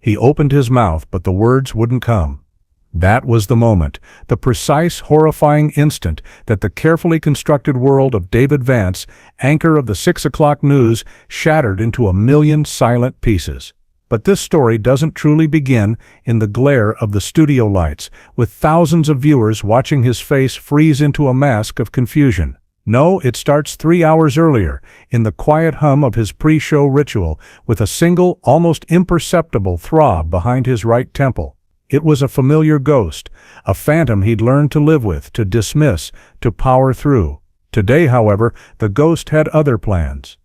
He opened his mouth, but the words wouldn't come. That was the moment, the precise, horrifying instant that the carefully constructed world of David Vance, anchor of the 6 o'clock news, shattered into a million silent pieces. But this story doesn't truly begin in the glare of the studio lights, with thousands of viewers watching his face freeze into a mask of confusion. No, it starts 3 hours earlier, in the quiet hum of his pre-show ritual, with a single, almost imperceptible throb behind his right temple. It was a familiar ghost, a phantom he'd learned to live with, to dismiss, to power through. Today, however, the ghost had other plans.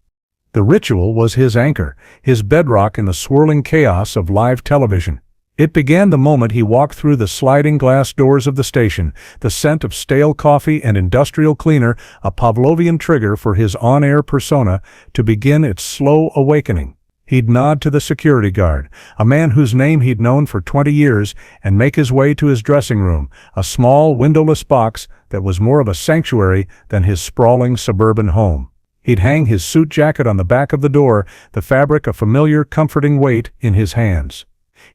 The ritual was his anchor, his bedrock in the swirling chaos of live television. It began the moment he walked through the sliding glass doors of the station, the scent of stale coffee and industrial cleaner, a Pavlovian trigger for his on-air persona, to begin its slow awakening. He'd nod to the security guard, a man whose name he'd known for 20 years, and make his way to his dressing room, a small, windowless box that was more of a sanctuary than his sprawling suburban home. He'd hang his suit jacket on the back of the door, the fabric a familiar, comforting weight in his hands.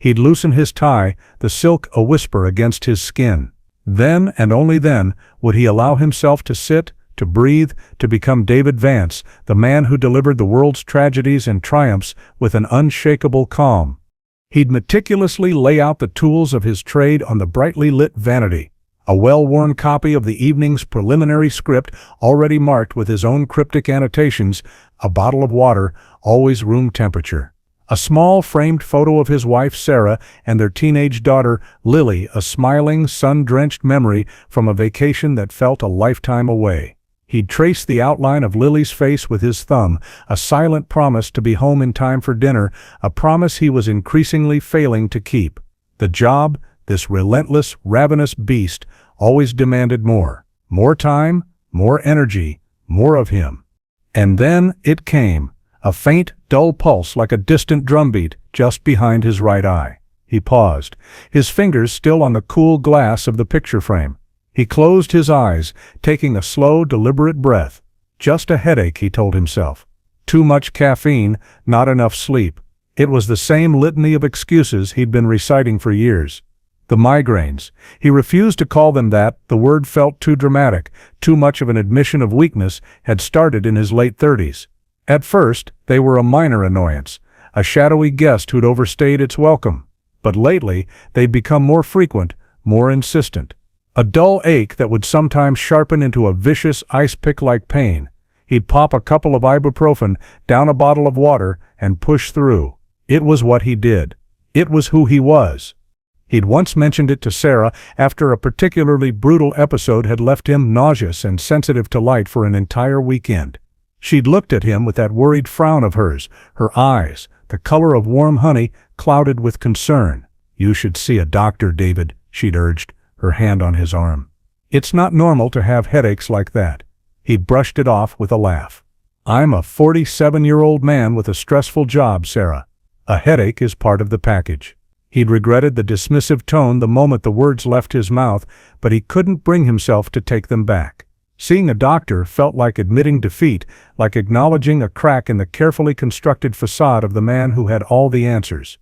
He'd loosen his tie, the silk a whisper against his skin. Then, and only then, would he allow himself to sit, to breathe, to become David Vance, the man who delivered the world's tragedies and triumphs with an unshakable calm. He'd meticulously lay out the tools of his trade on the brightly lit vanity, a well-worn copy of the evening's preliminary script already marked with his own cryptic annotations, a bottle of water, always room temperature. A small framed photo of his wife Sarah and their teenage daughter Lily, a smiling, sun-drenched memory from a vacation that felt a lifetime away. He'd traced the outline of Lily's face with his thumb, a silent promise to be home in time for dinner, a promise he was increasingly failing to keep. The job, this relentless, ravenous beast, always demanded more. More time, more energy, more of him. And then it came, a faint, dull pulse like a distant drumbeat just behind his right eye. He paused, his fingers still on the cool glass of the picture frame. He closed his eyes, taking a slow, deliberate breath. Just a headache, he told himself. Too much caffeine, not enough sleep. It was the same litany of excuses he'd been reciting for years. The migraines. He refused to call them that, the word felt too dramatic, too much of an admission of weakness, had started in his late 30s. At first, they were a minor annoyance, a shadowy guest who'd overstayed its welcome. But lately, they'd become more frequent, more insistent. A dull ache that would sometimes sharpen into a vicious ice-pick-like pain. He'd pop a couple of ibuprofen, down a bottle of water, and push through. It was what he did. It was who he was. He'd once mentioned it to Sarah after a particularly brutal episode had left him nauseous and sensitive to light for an entire weekend. She'd looked at him with that worried frown of hers, her eyes, the color of warm honey, clouded with concern. "You should see a doctor, David," she'd urged, her hand on his arm. "It's not normal to have headaches like that." He brushed it off with a laugh. "I'm a 47-year-old man with a stressful job, Sarah. A headache is part of the package." He'd regretted the dismissive tone the moment the words left his mouth, but he couldn't bring himself to take them back. Seeing a doctor felt like admitting defeat, like acknowledging a crack in the carefully constructed facade of the man who had all the answers.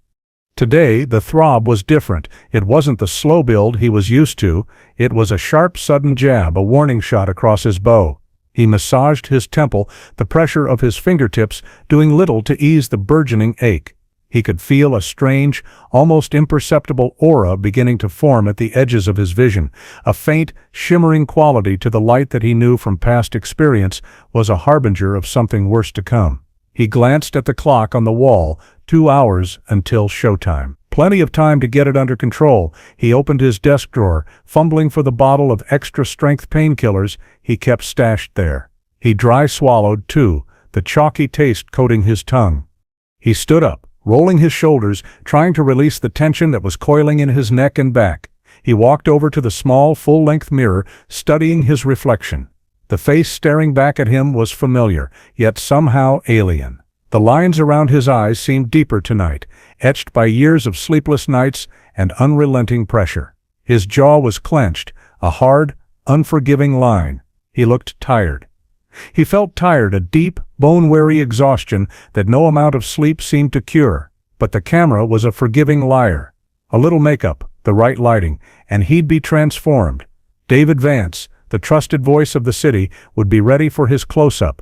Today, the throb was different. It wasn't the slow build he was used to. It was a sharp, sudden jab, a warning shot across his bow. He massaged his temple, the pressure of his fingertips doing little to ease the burgeoning ache. He could feel a strange, almost imperceptible aura beginning to form at the edges of his vision, a faint, shimmering quality to the light that he knew from past experience was a harbinger of something worse to come. He glanced at the clock on the wall, 2 hours until showtime. Plenty of time to get it under control. He opened his desk drawer, fumbling for the bottle of extra-strength painkillers he kept stashed there. He dry swallowed, too, the chalky taste coating his tongue. He stood up, rolling his shoulders, trying to release the tension that was coiling in his neck and back. He walked over to the small, full-length mirror, studying his reflection. The face staring back at him was familiar, yet somehow alien. The lines around his eyes seemed deeper tonight, etched by years of sleepless nights and unrelenting pressure. His jaw was clenched, a hard, unforgiving line. He looked tired. He felt tired, a deep, bone-weary exhaustion that no amount of sleep seemed to cure. But the camera was a forgiving liar. A little makeup, the right lighting, and he'd be transformed. David Vance, the trusted voice of the city, would be ready for his close-up.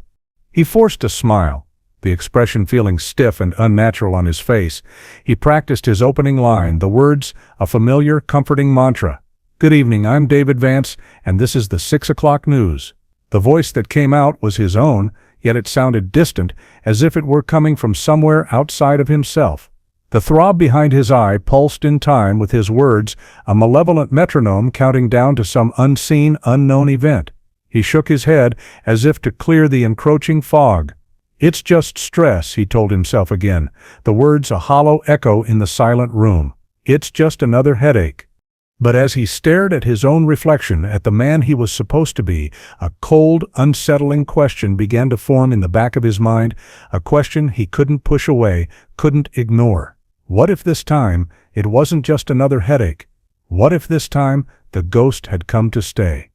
He forced a smile, the expression feeling stiff and unnatural on his face. He practiced his opening line, the words, a familiar, comforting mantra. "Good evening, I'm David Vance, and this is the 6 o'clock news." The voice that came out was his own, yet it sounded distant, as if it were coming from somewhere outside of himself. The throb behind his eye pulsed in time with his words, a malevolent metronome counting down to some unseen, unknown event. He shook his head as if to clear the encroaching fog. "It's just stress," he told himself again, the words a hollow echo in the silent room. "It's just another headache." But as he stared at his own reflection, at the man he was supposed to be, a cold, unsettling question began to form in the back of his mind, a question he couldn't push away, couldn't ignore. What if this time it wasn't just another headache? What if this time the ghost had come to stay?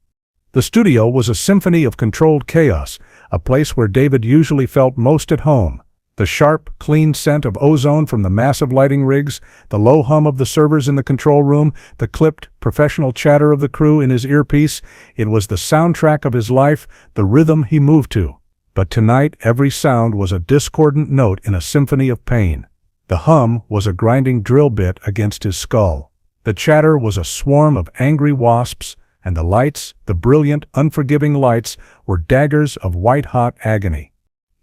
The studio was a symphony of controlled chaos, a place where David usually felt most at home. The sharp, clean scent of ozone from the massive lighting rigs, the low hum of the servers in the control room, the clipped, professional chatter of the crew in his earpiece, it was the soundtrack of his life, the rhythm he moved to. But tonight every sound was a discordant note in a symphony of pain. The hum was a grinding drill bit against his skull. The chatter was a swarm of angry wasps, and the lights, the brilliant, unforgiving lights, were daggers of white-hot agony.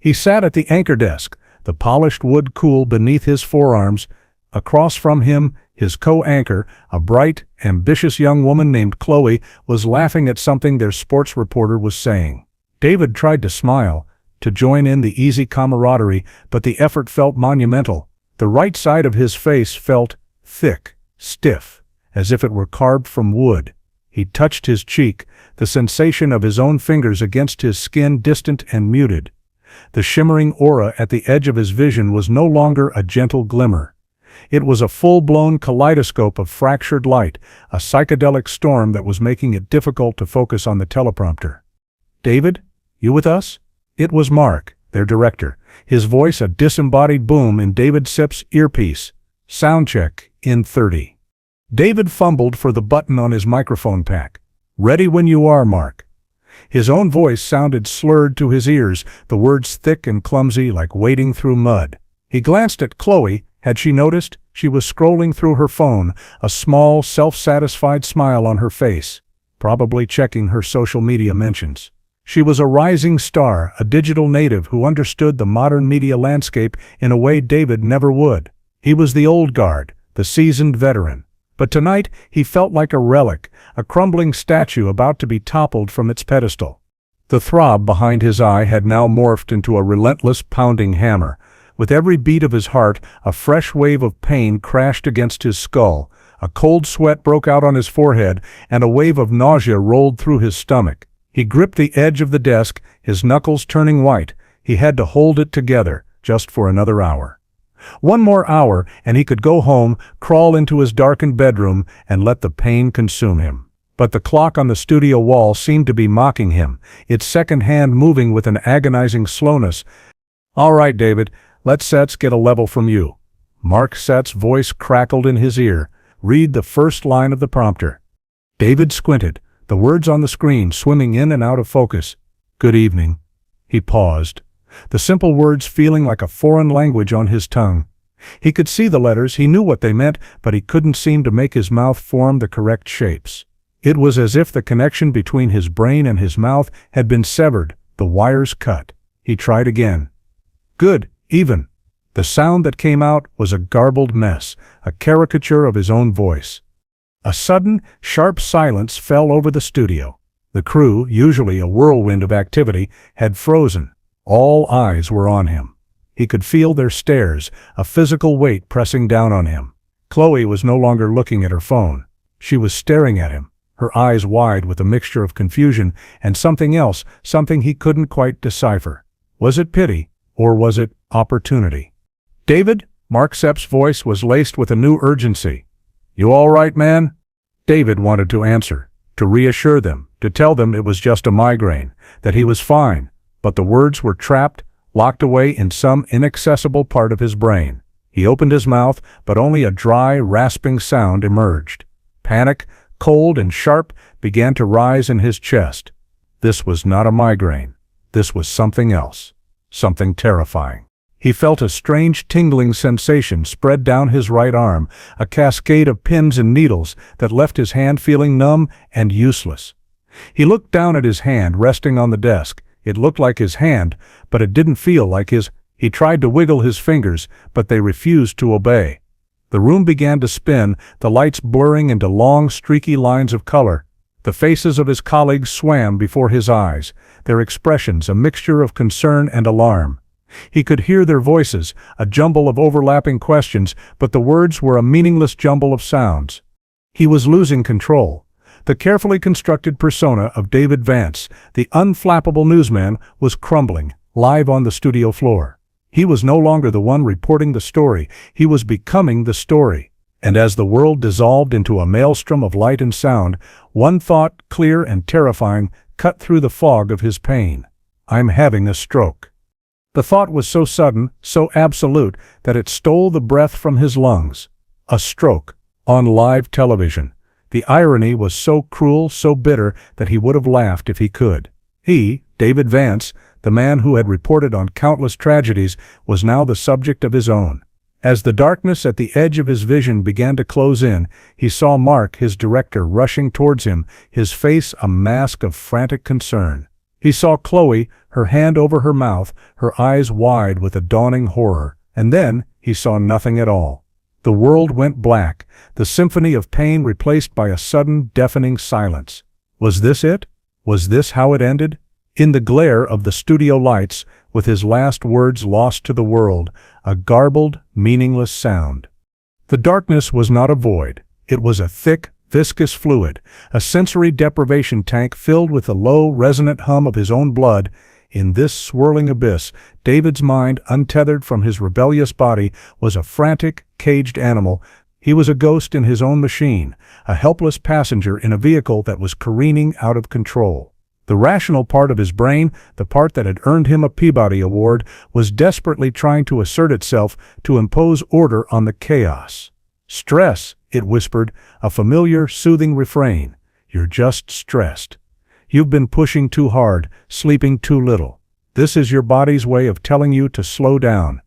He sat at the anchor desk, the polished wood cool beneath his forearms. Across from him, his co-anchor, a bright, ambitious young woman named Chloe, was laughing at something their sports reporter was saying. David tried to smile, to join in the easy camaraderie, but the effort felt monumental. The right side of his face felt thick, stiff, as if it were carved from wood. He touched his cheek, the sensation of his own fingers against his skin distant and muted. The shimmering aura at the edge of his vision was no longer a gentle glimmer. It was a full-blown kaleidoscope of fractured light, a psychedelic storm that was making it difficult to focus on the teleprompter. "David, you with us?" It was Mark, their director, his voice a disembodied boom in David Sipp's earpiece. "Sound check in 30. David fumbled for the button on his microphone pack. "Ready when you are, Mark." His own voice sounded slurred to his ears, the words thick and clumsy like wading through mud. He glanced at Chloe. Had she noticed? She was scrolling through her phone, a small, self-satisfied smile on her face, probably checking her social media mentions. She was a rising star, a digital native who understood the modern media landscape in a way David never would. He was the old guard, the seasoned veteran. But tonight he felt like a relic, a crumbling statue about to be toppled from its pedestal. The throb behind his eye had now morphed into a relentless pounding hammer. With every beat of his heart, a fresh wave of pain crashed against his skull. A cold sweat broke out on his forehead, and a wave of nausea rolled through his stomach. He gripped the edge of the desk, his knuckles turning white. He had to hold it together, just for another hour. One more hour, and he could go home, crawl into his darkened bedroom, and let the pain consume him. But the clock on the studio wall seemed to be mocking him, its second hand moving with an agonizing slowness. "All right, David, let's get a level from you." Mark Setz's voice crackled in his ear. "Read the first line of the prompter." David squinted, the words on the screen swimming in and out of focus. "Good evening." He paused, the simple words feeling like a foreign language on his tongue. He could see the letters, he knew what they meant, but he couldn't seem to make his mouth form the correct shapes. It was as if the connection between his brain and his mouth had been severed, the wires cut. He tried again. "Good, even." The sound that came out was a garbled mess, a caricature of his own voice. A sudden, sharp silence fell over the studio. The crew, usually a whirlwind of activity, had frozen. All eyes were on him. He could feel their stares, a physical weight pressing down on him. Chloe was no longer looking at her phone. She was staring at him, her eyes wide with a mixture of confusion and something else, something he couldn't quite decipher. Was it pity, or was it opportunity? "David?" Mark Sepp's voice was laced with a new urgency. "You all right, man?" David wanted to answer, to reassure them, to tell them it was just a migraine, that he was fine, but the words were trapped, locked away in some inaccessible part of his brain. He opened his mouth, but only a dry, rasping sound emerged. Panic, cold and sharp, began to rise in his chest. This was not a migraine. This was something else. Something terrifying. He felt a strange tingling sensation spread down his right arm, a cascade of pins and needles that left his hand feeling numb and useless. He looked down at his hand resting on the desk. It looked like his hand, but it didn't feel like his. He tried to wiggle his fingers, but they refused to obey. The room began to spin, the lights blurring into long, streaky lines of color. The faces of his colleagues swam before his eyes, their expressions a mixture of concern and alarm. He could hear their voices, a jumble of overlapping questions, but the words were a meaningless jumble of sounds. He was losing control. The carefully constructed persona of David Vance, the unflappable newsman, was crumbling, live on the studio floor. He was no longer the one reporting the story, he was becoming the story. And as the world dissolved into a maelstrom of light and sound, one thought, clear and terrifying, cut through the fog of his pain. I'm having a stroke. The thought was so sudden, so absolute, that it stole the breath from his lungs. A stroke. On live television. The irony was so cruel, so bitter, that he would have laughed if he could. He, David Vance, the man who had reported on countless tragedies, was now the subject of his own. As the darkness at the edge of his vision began to close in, he saw Mark, his director, rushing towards him, his face a mask of frantic concern. He saw Chloe, her hand over her mouth, her eyes wide with a dawning horror, and then he saw nothing at all. The world went black, the symphony of pain replaced by a sudden, deafening silence. Was this it? Was this how it ended? In the glare of the studio lights, with his last words lost to the world, a garbled, meaningless sound. The darkness was not a void. It was a thick, viscous fluid, a sensory deprivation tank filled with the low, resonant hum of his own blood. In this swirling abyss, David's mind, untethered from his rebellious body, was a frantic, caged animal. He was a ghost in his own machine, a helpless passenger in a vehicle that was careening out of control. The rational part of his brain, the part that had earned him a Peabody Award, was desperately trying to assert itself, to impose order on the chaos. Stress, it whispered, a familiar, soothing refrain. You're just stressed. You've been pushing too hard, sleeping too little. This is your body's way of telling you to slow down.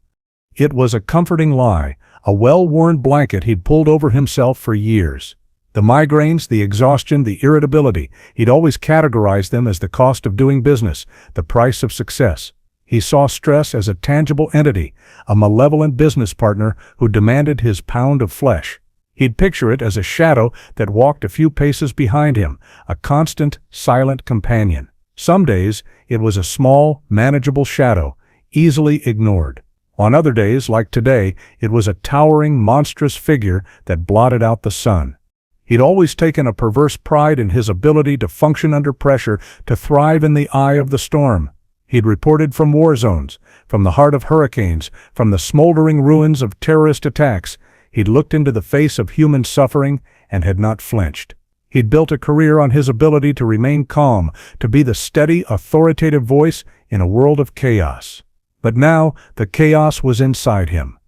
It was a comforting lie, a well-worn blanket he'd pulled over himself for years. The migraines, the exhaustion, the irritability, he'd always categorized them as the cost of doing business, the price of success. He saw stress as a tangible entity, a malevolent business partner who demanded his pound of flesh. He'd picture it as a shadow that walked a few paces behind him, a constant, silent companion. Some days, it was a small, manageable shadow, easily ignored. On other days, like today, it was a towering, monstrous figure that blotted out the sun. He'd always taken a perverse pride in his ability to function under pressure, to thrive in the eye of the storm. He'd reported from war zones, from the heart of hurricanes, from the smoldering ruins of terrorist attacks. He'd looked into the face of human suffering and had not flinched. He'd built a career on his ability to remain calm, to be the steady, authoritative voice in a world of chaos. But now, the chaos was inside him.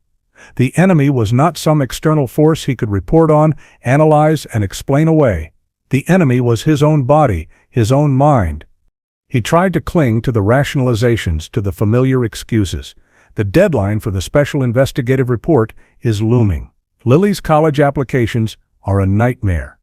The enemy was not some external force he could report on, analyze, and explain away. The enemy was his own body, his own mind. He tried to cling to the rationalizations, to the familiar excuses. The deadline for the special investigative report is looming. Lily's college applications are a nightmare.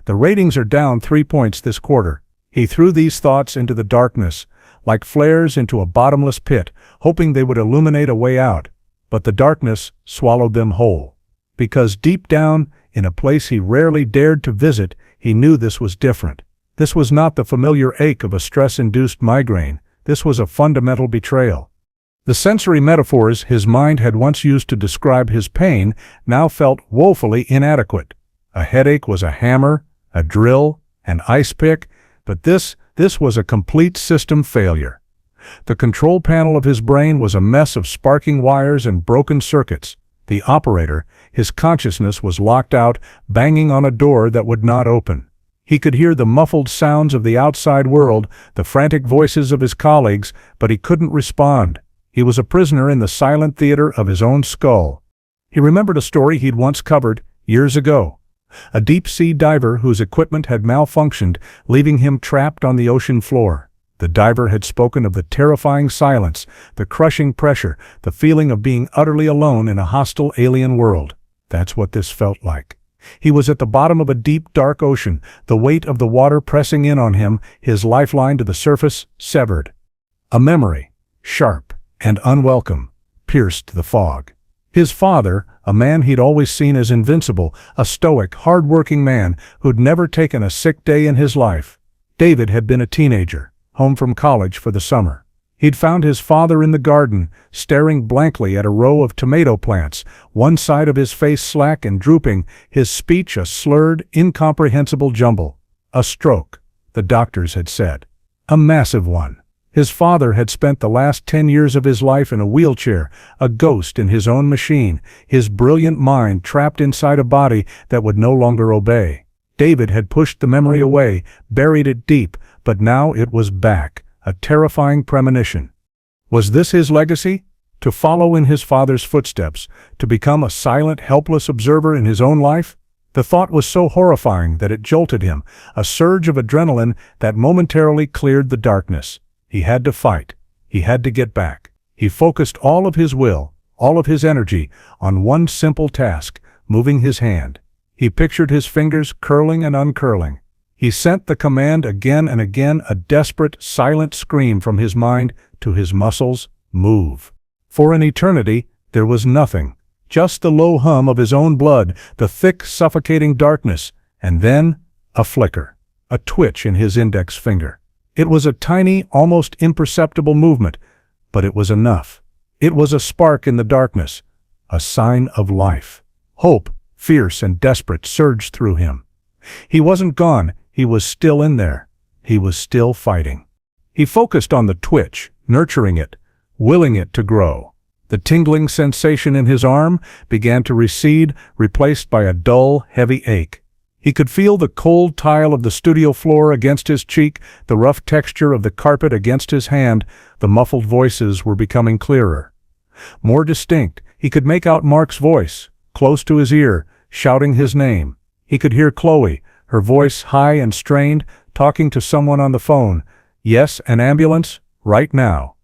The ratings are down 3 points this quarter. He threw these thoughts into the darkness, like flares into a bottomless pit, hoping they would illuminate a way out. But the darkness swallowed them whole. Because deep down, in a place he rarely dared to visit, he knew this was different. This was not the familiar ache of a stress-induced migraine. This was a fundamental betrayal. The sensory metaphors his mind had once used to describe his pain now felt woefully inadequate. A headache was a hammer, a drill, an ice pick, but this was a complete system failure. The control panel of his brain was a mess of sparking wires and broken circuits. The operator, his consciousness was locked out, banging on a door that would not open. He could hear the muffled sounds of the outside world, the frantic voices of his colleagues, but he couldn't respond. He was a prisoner in the silent theater of his own skull. He remembered a story he'd once covered years ago. A deep-sea diver whose equipment had malfunctioned, leaving him trapped on the ocean floor. The diver had spoken of the terrifying silence, the crushing pressure, the feeling of being utterly alone in a hostile alien world. That's what this felt like. He was at the bottom of a deep, dark ocean, the weight of the water pressing in on him, his lifeline to the surface severed. A memory, sharp and unwelcome, pierced the fog. His father, a man he'd always seen as invincible, a stoic, hard-working man who'd never taken a sick day in his life. David had been a teenager, home from college for the summer. He'd found his father in the garden, staring blankly at a row of tomato plants, one side of his face slack and drooping, his speech a slurred, incomprehensible jumble. A stroke, the doctors had said. A massive one. His father had spent the last 10 years of his life in a wheelchair, a ghost in his own machine, his brilliant mind trapped inside a body that would no longer obey. David had pushed the memory away, buried it deep, but now it was back, a terrifying premonition. Was this his legacy? To follow in his father's footsteps, to become a silent, helpless observer in his own life? The thought was so horrifying that it jolted him, a surge of adrenaline that momentarily cleared the darkness. He had to fight. He had to get back. He focused all of his will, all of his energy, on one simple task, moving his hand. He pictured his fingers curling and uncurling. He sent the command again and again, a desperate, silent scream from his mind to his muscles, move. For an eternity, there was nothing, just the low hum of his own blood, the thick, suffocating darkness, and then a flicker, a twitch in his index finger. It was a tiny, almost imperceptible movement, but it was enough. It was a spark in the darkness, a sign of life. Hope, fierce and desperate, surged through him. He wasn't gone, he was still in there. He was still fighting. He focused on the twitch, nurturing it, willing it to grow. The tingling sensation in his arm began to recede, replaced by a dull, heavy ache. He could feel the cold tile of the studio floor against his cheek, the rough texture of the carpet against his hand. The muffled voices were becoming clearer. More distinct, he could make out Mark's voice, close to his ear, shouting his name. He could hear Chloe, her voice high and strained, talking to someone on the phone. Yes, an ambulance, right now.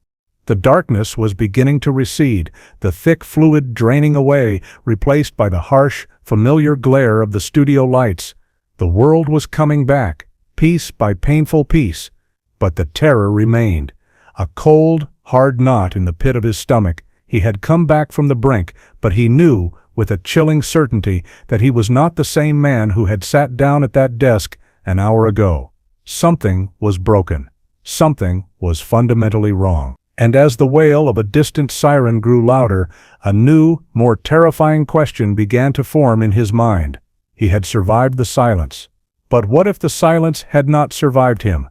The darkness was beginning to recede, the thick fluid draining away, replaced by the harsh, familiar glare of the studio lights. The world was coming back, piece by painful piece, but the terror remained. A cold, hard knot in the pit of his stomach. He had come back from the brink, but he knew, with a chilling certainty, that he was not the same man who had sat down at that desk an hour ago. Something was broken. Something was fundamentally wrong. And as the wail of a distant siren grew louder, a new, more terrifying question began to form in his mind. He had survived the silence. But what if the silence had not survived him?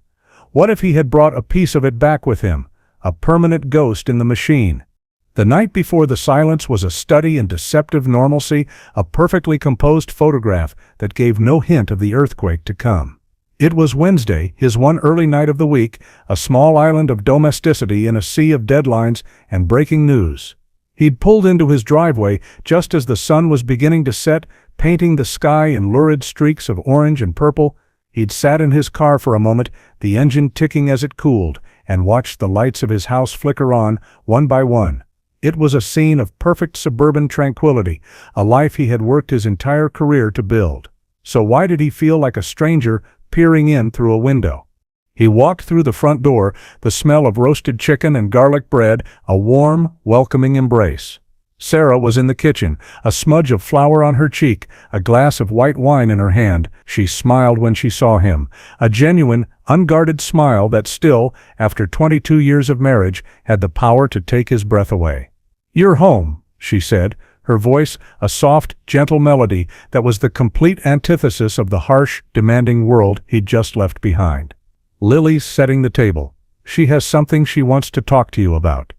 What if he had brought a piece of it back with him, a permanent ghost in the machine? The night before the silence was a study in deceptive normalcy, a perfectly composed photograph that gave no hint of the earthquake to come. It was Wednesday, his one early night of the week, a small island of domesticity in a sea of deadlines and breaking news. He'd pulled into his driveway just as the sun was beginning to set, painting the sky in lurid streaks of orange and purple. He'd sat in his car for a moment, the engine ticking as it cooled, and watched the lights of his house flicker on, one by one. It was a scene of perfect suburban tranquility, a life he had worked his entire career to build. So why did he feel like a stranger peering in through a window? He walked through the front door, the smell of roasted chicken and garlic bread, a warm, welcoming embrace. Sarah was in the kitchen, a smudge of flour on her cheek, a glass of white wine in her hand. She smiled when she saw him, a genuine, unguarded smile that still, after 22 years of marriage, had the power to take his breath away. "You're home," she said, her voice a soft, gentle melody that was the complete antithesis of the harsh, demanding world he'd just left behind. "Lily's setting the table. She has something she wants to talk to you about."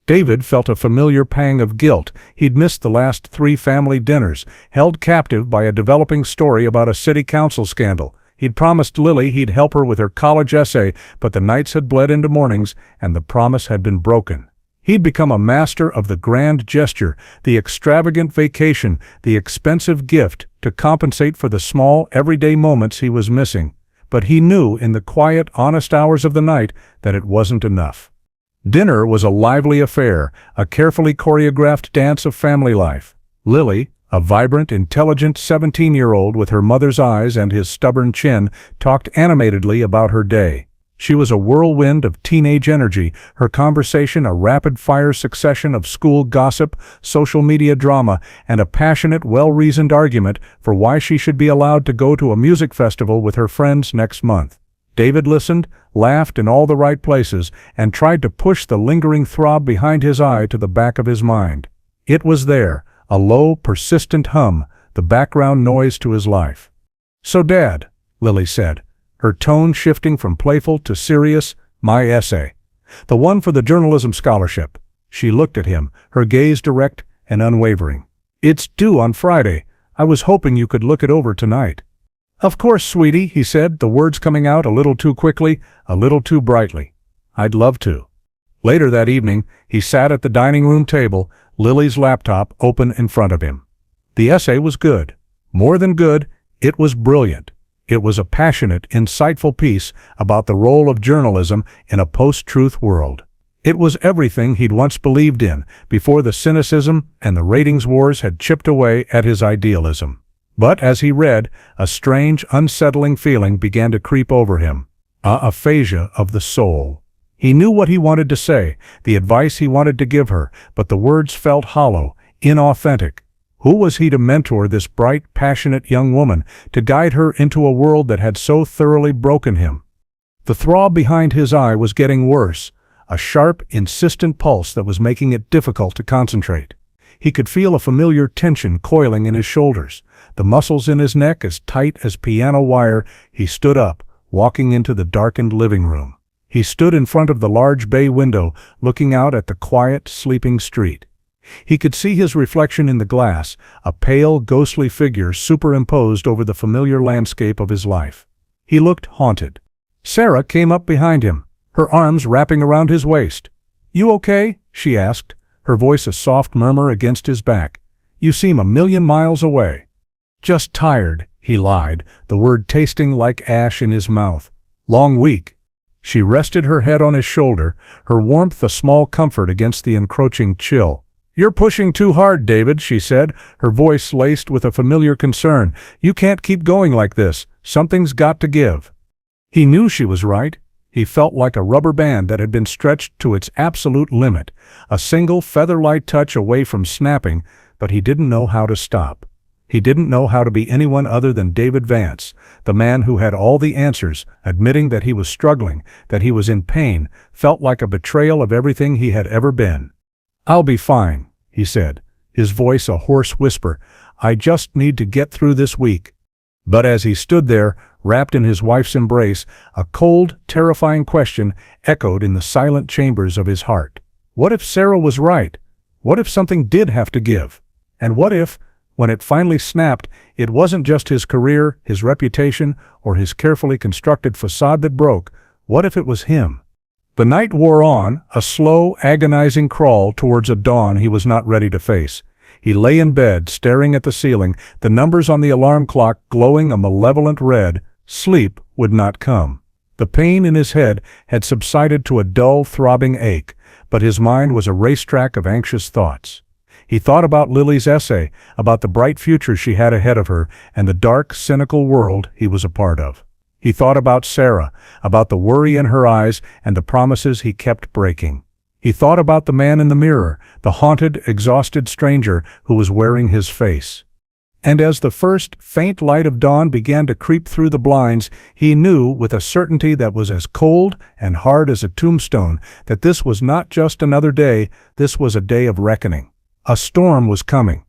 David felt a familiar pang of guilt. He'd missed the last 3 family dinners, held captive by a developing story about a city council scandal. He'd promised Lily he'd help her with her college essay, but the nights had bled into mornings, and the promise had been broken. He'd become a master of the grand gesture, the extravagant vacation, the expensive gift to compensate for the small, everyday moments he was missing. But he knew in the quiet, honest hours of the night that it wasn't enough. Dinner was a lively affair, a carefully choreographed dance of family life. Lily, a vibrant, intelligent 17-year-old with her mother's eyes and his stubborn chin, talked animatedly about her day. She was a whirlwind of teenage energy, her conversation a rapid-fire succession of school gossip, social media drama, and a passionate, well-reasoned argument for why she should be allowed to go to a music festival with her friends next month. David listened, laughed in all the right places, and tried to push the lingering throb behind his eye to the back of his mind. It was there, a low, persistent hum, the background noise to his life. "So, Dad," Lily said, her tone shifting from playful to serious, "my essay. The one for the journalism scholarship." She looked at him, her gaze direct and unwavering. "It's due on Friday. I was hoping you could look it over tonight." "Of course, sweetie," he said, the words coming out a little too quickly, a little too brightly. "I'd love to." Later that evening, he sat at the dining room table, Lily's laptop open in front of him. The essay was good. More than good, it was brilliant. It was a passionate, insightful piece about the role of journalism in a post-truth world. It was everything he'd once believed in, before the cynicism and the ratings wars had chipped away at his idealism. But as he read, a strange, unsettling feeling began to creep over him. Aphasia of the soul. He knew what he wanted to say, the advice he wanted to give her, but the words felt hollow, inauthentic. Who was he to mentor this bright, passionate young woman, to guide her into a world that had so thoroughly broken him? The throb behind his eye was getting worse, a sharp, insistent pulse that was making it difficult to concentrate. He could feel a familiar tension coiling in his shoulders, the muscles in his neck as tight as piano wire. He stood up, walking into the darkened living room. He stood in front of the large bay window, looking out at the quiet, sleeping street. He could see his reflection in the glass, a pale, ghostly figure superimposed over the familiar landscape of his life. He looked haunted. Sarah came up behind him, her arms wrapping around his waist. "You okay?" she asked, her voice a soft murmur against his back. "You seem 1,000,000 miles away." "Just tired," he lied, the word tasting like ash in his mouth. "Long week." She rested her head on his shoulder, her warmth a small comfort against the encroaching chill. "You're pushing too hard, David," she said, her voice laced with a familiar concern. "You can't keep going like this. Something's got to give." He knew she was right. He felt like a rubber band that had been stretched to its absolute limit, a single feather-light touch away from snapping, but he didn't know how to stop. He didn't know how to be anyone other than David Vance, the man who had all the answers. Admitting that he was struggling, that he was in pain, felt like a betrayal of everything he had ever been. "I'll be fine," he said, his voice a hoarse whisper. "I just need to get through this week." But as he stood there, wrapped in his wife's embrace, a cold, terrifying question echoed in the silent chambers of his heart. What if Sarah was right? What if something did have to give? And what if, when it finally snapped, it wasn't just his career, his reputation, or his carefully constructed facade that broke? What if it was him? The night wore on, a slow, agonizing crawl towards a dawn he was not ready to face. He lay in bed, staring at the ceiling, the numbers on the alarm clock glowing a malevolent red. Sleep would not come. The pain in his head had subsided to a dull, throbbing ache, but his mind was a racetrack of anxious thoughts. He thought about Lily's essay, about the bright future she had ahead of her, and the dark, cynical world he was a part of. He thought about Sarah, about the worry in her eyes and the promises he kept breaking. He thought about the man in the mirror, the haunted, exhausted stranger who was wearing his face. And as the first faint light of dawn began to creep through the blinds, he knew with a certainty that was as cold and hard as a tombstone that this was not just another day, this was a day of reckoning. A storm was coming.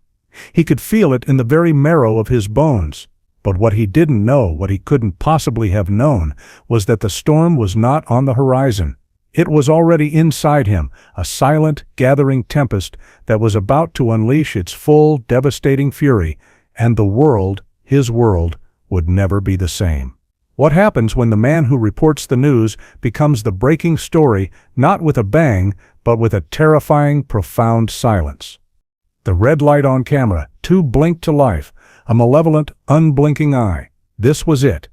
He could feel it in the very marrow of his bones. But what he didn't know, what he couldn't possibly have known, was that the storm was not on the horizon. It was already inside him, a silent, gathering tempest that was about to unleash its full, devastating fury, and the world, his world, would never be the same. What happens when the man who reports the news becomes the breaking story, not with a bang, but with a terrifying, profound silence? The red light on camera, two blinked to life, a malevolent, unblinking eye. This was it.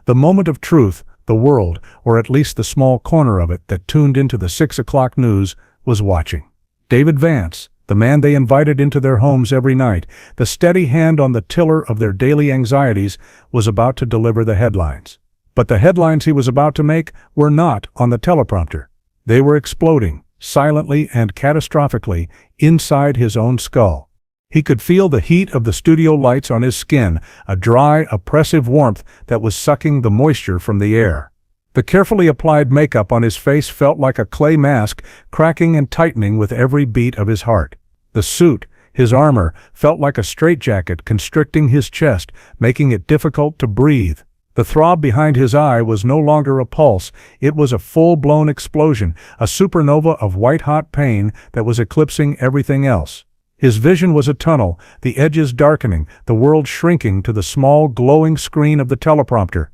The moment of truth. The world, or at least the small corner of it that tuned into the 6 o'clock news, was watching. David Vance, the man they invited into their homes every night, the steady hand on the tiller of their daily anxieties, was about to deliver the headlines. But the headlines he was about to make were not on the teleprompter. They were exploding, silently and catastrophically, inside his own skull. He could feel the heat of the studio lights on his skin, a dry, oppressive warmth that was sucking the moisture from the air. The carefully applied makeup on his face felt like a clay mask, cracking and tightening with every beat of his heart. The suit, his armor, felt like a straitjacket constricting his chest, making it difficult to breathe. The throb behind his eye was no longer a pulse, it was a full-blown explosion, a supernova of white-hot pain that was eclipsing everything else. His vision was a tunnel, the edges darkening, the world shrinking to the small, glowing screen of the teleprompter.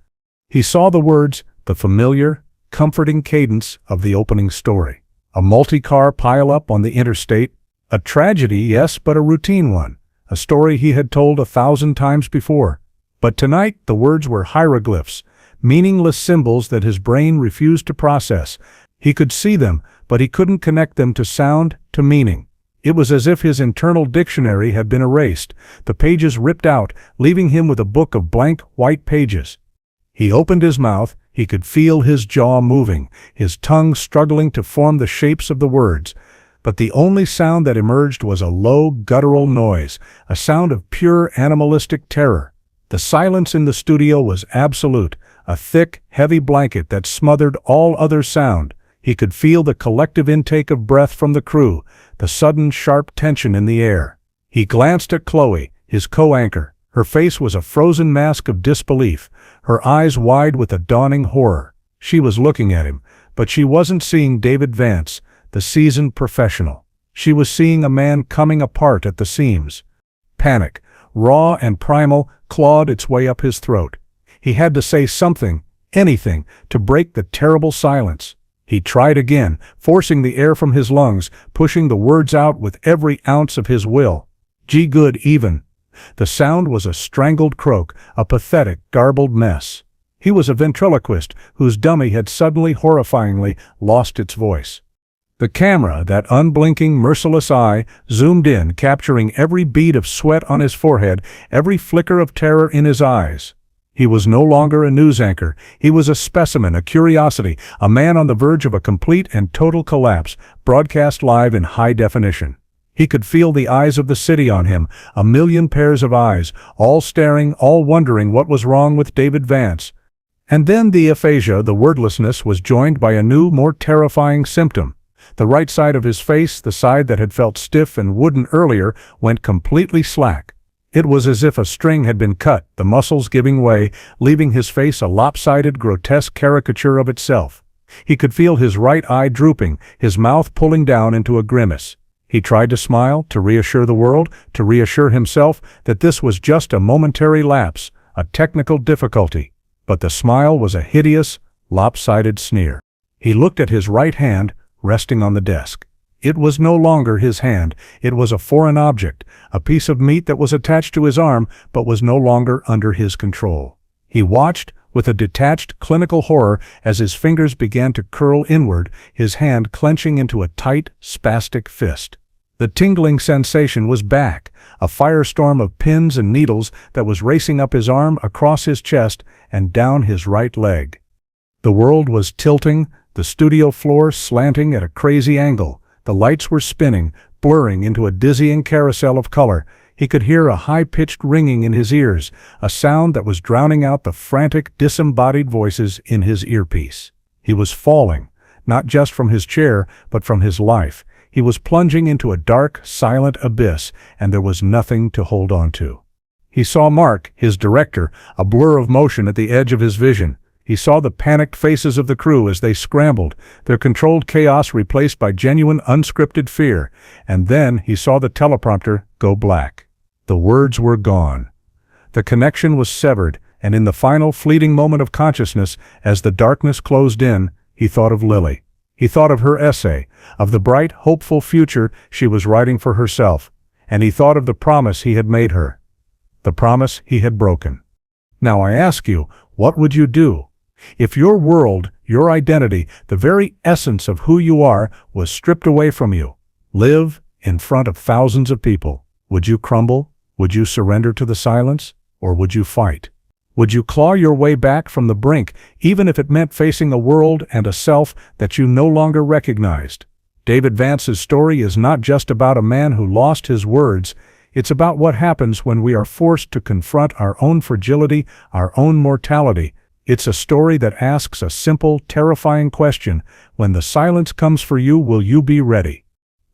He saw the words, the familiar, comforting cadence of the opening story. A multi-car pile-up on the interstate. A tragedy, yes, but a routine one. A story he had told 1,000 times before. But tonight, the words were hieroglyphs, meaningless symbols that his brain refused to process. He could see them, but he couldn't connect them to sound, to meaning. It was as if his internal dictionary had been erased, the pages ripped out, leaving him with a book of blank, white pages. He opened his mouth, he could feel his jaw moving, his tongue struggling to form the shapes of the words. But the only sound that emerged was a low, guttural noise, a sound of pure animalistic terror. The silence in the studio was absolute, a thick, heavy blanket that smothered all other sound. He could feel the collective intake of breath from the crew, the sudden sharp tension in the air. He glanced at Chloe, his co-anchor. Her face was a frozen mask of disbelief, her eyes wide with a dawning horror. She was looking at him, but she wasn't seeing David Vance, the seasoned professional. She was seeing a man coming apart at the seams. Panic, raw and primal, clawed its way up his throat. He had to say something, anything, to break the terrible silence. He tried again, forcing the air from his lungs, pushing the words out with every ounce of his will. Gee good even. The sound was a strangled croak, a pathetic, garbled mess. He was a ventriloquist whose dummy had suddenly, horrifyingly, lost its voice. The camera, that unblinking, merciless eye, zoomed in, capturing every bead of sweat on his forehead, every flicker of terror in his eyes. He was no longer a news anchor. He was a specimen, a curiosity, a man on the verge of a complete and total collapse, broadcast live in high definition. He could feel the eyes of the city on him, a million pairs of eyes, all staring, all wondering what was wrong with David Vance. And then the aphasia, the wordlessness, was joined by a new, more terrifying symptom. The right side of his face, the side that had felt stiff and wooden earlier, went completely slack. It was as if a string had been cut, the muscles giving way, leaving his face a lopsided, grotesque caricature of itself. He could feel his right eye drooping, his mouth pulling down into a grimace. He tried to smile, to reassure the world, to reassure himself that this was just a momentary lapse, a technical difficulty. But the smile was a hideous, lopsided sneer. He looked at his right hand, resting on the desk. It was no longer his hand, it was a foreign object, a piece of meat that was attached to his arm but was no longer under his control. He watched, with a detached, clinical horror, as his fingers began to curl inward, his hand clenching into a tight, spastic fist. The tingling sensation was back, a firestorm of pins and needles that was racing up his arm, across his chest, and down his right leg. The world was tilting, the studio floor slanting at a crazy angle. The lights were spinning, blurring into a dizzying carousel of color. He could hear a high-pitched ringing in his ears, a sound that was drowning out the frantic, disembodied voices in his earpiece. He was falling, not just from his chair, but from his life. He was plunging into a dark, silent abyss, and there was nothing to hold on to. He saw Mark, his director, a blur of motion at the edge of his vision. He saw the panicked faces of the crew as they scrambled, their controlled chaos replaced by genuine unscripted fear, and then he saw the teleprompter go black. The words were gone. The connection was severed, and in the final fleeting moment of consciousness, as the darkness closed in, he thought of Lily. He thought of her essay, of the bright, hopeful future she was writing for herself, and he thought of the promise he had made her. The promise he had broken. Now I ask you, what would you do? If your world, your identity, the very essence of who you are, was stripped away from you, live in front of thousands of people, would you crumble? Would you surrender to the silence? Or would you fight? Would you claw your way back from the brink, even if it meant facing a world and a self that you no longer recognized? David Vance's story is not just about a man who lost his words. It's about what happens when we are forced to confront our own fragility, our own mortality. It's a story that asks a simple, terrifying question. When the silence comes for you, will you be ready?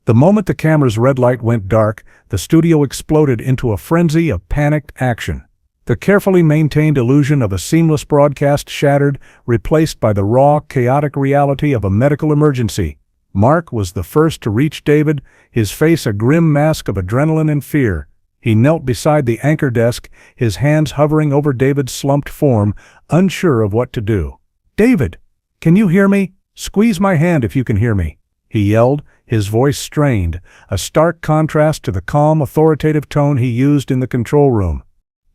The moment the camera's red light went dark, the studio exploded into a frenzy of panicked action. The carefully maintained illusion of a seamless broadcast shattered, replaced by the raw, chaotic reality of a medical emergency. Mark was the first to reach David, his face a grim mask of adrenaline and fear. He knelt beside the anchor desk, his hands hovering over David's slumped form, unsure of what to do. "David, can you hear me? Squeeze my hand if you can hear me," he yelled, his voice strained, a stark contrast to the calm, authoritative tone he used in the control room.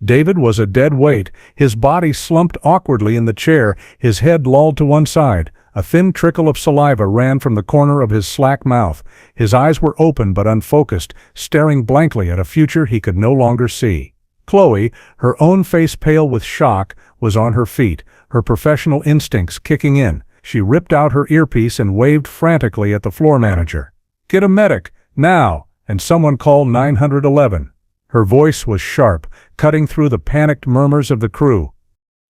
David was a dead weight, his body slumped awkwardly in the chair, his head lolled to one side. A thin trickle of saliva ran from the corner of his slack mouth. His eyes were open but unfocused, staring blankly at a future he could no longer see. Chloe, her own face pale with shock, was on her feet, her professional instincts kicking in. She ripped out her earpiece and waved frantically at the floor manager. "Get a medic, now, and someone call 911. Her voice was sharp, cutting through the panicked murmurs of the crew.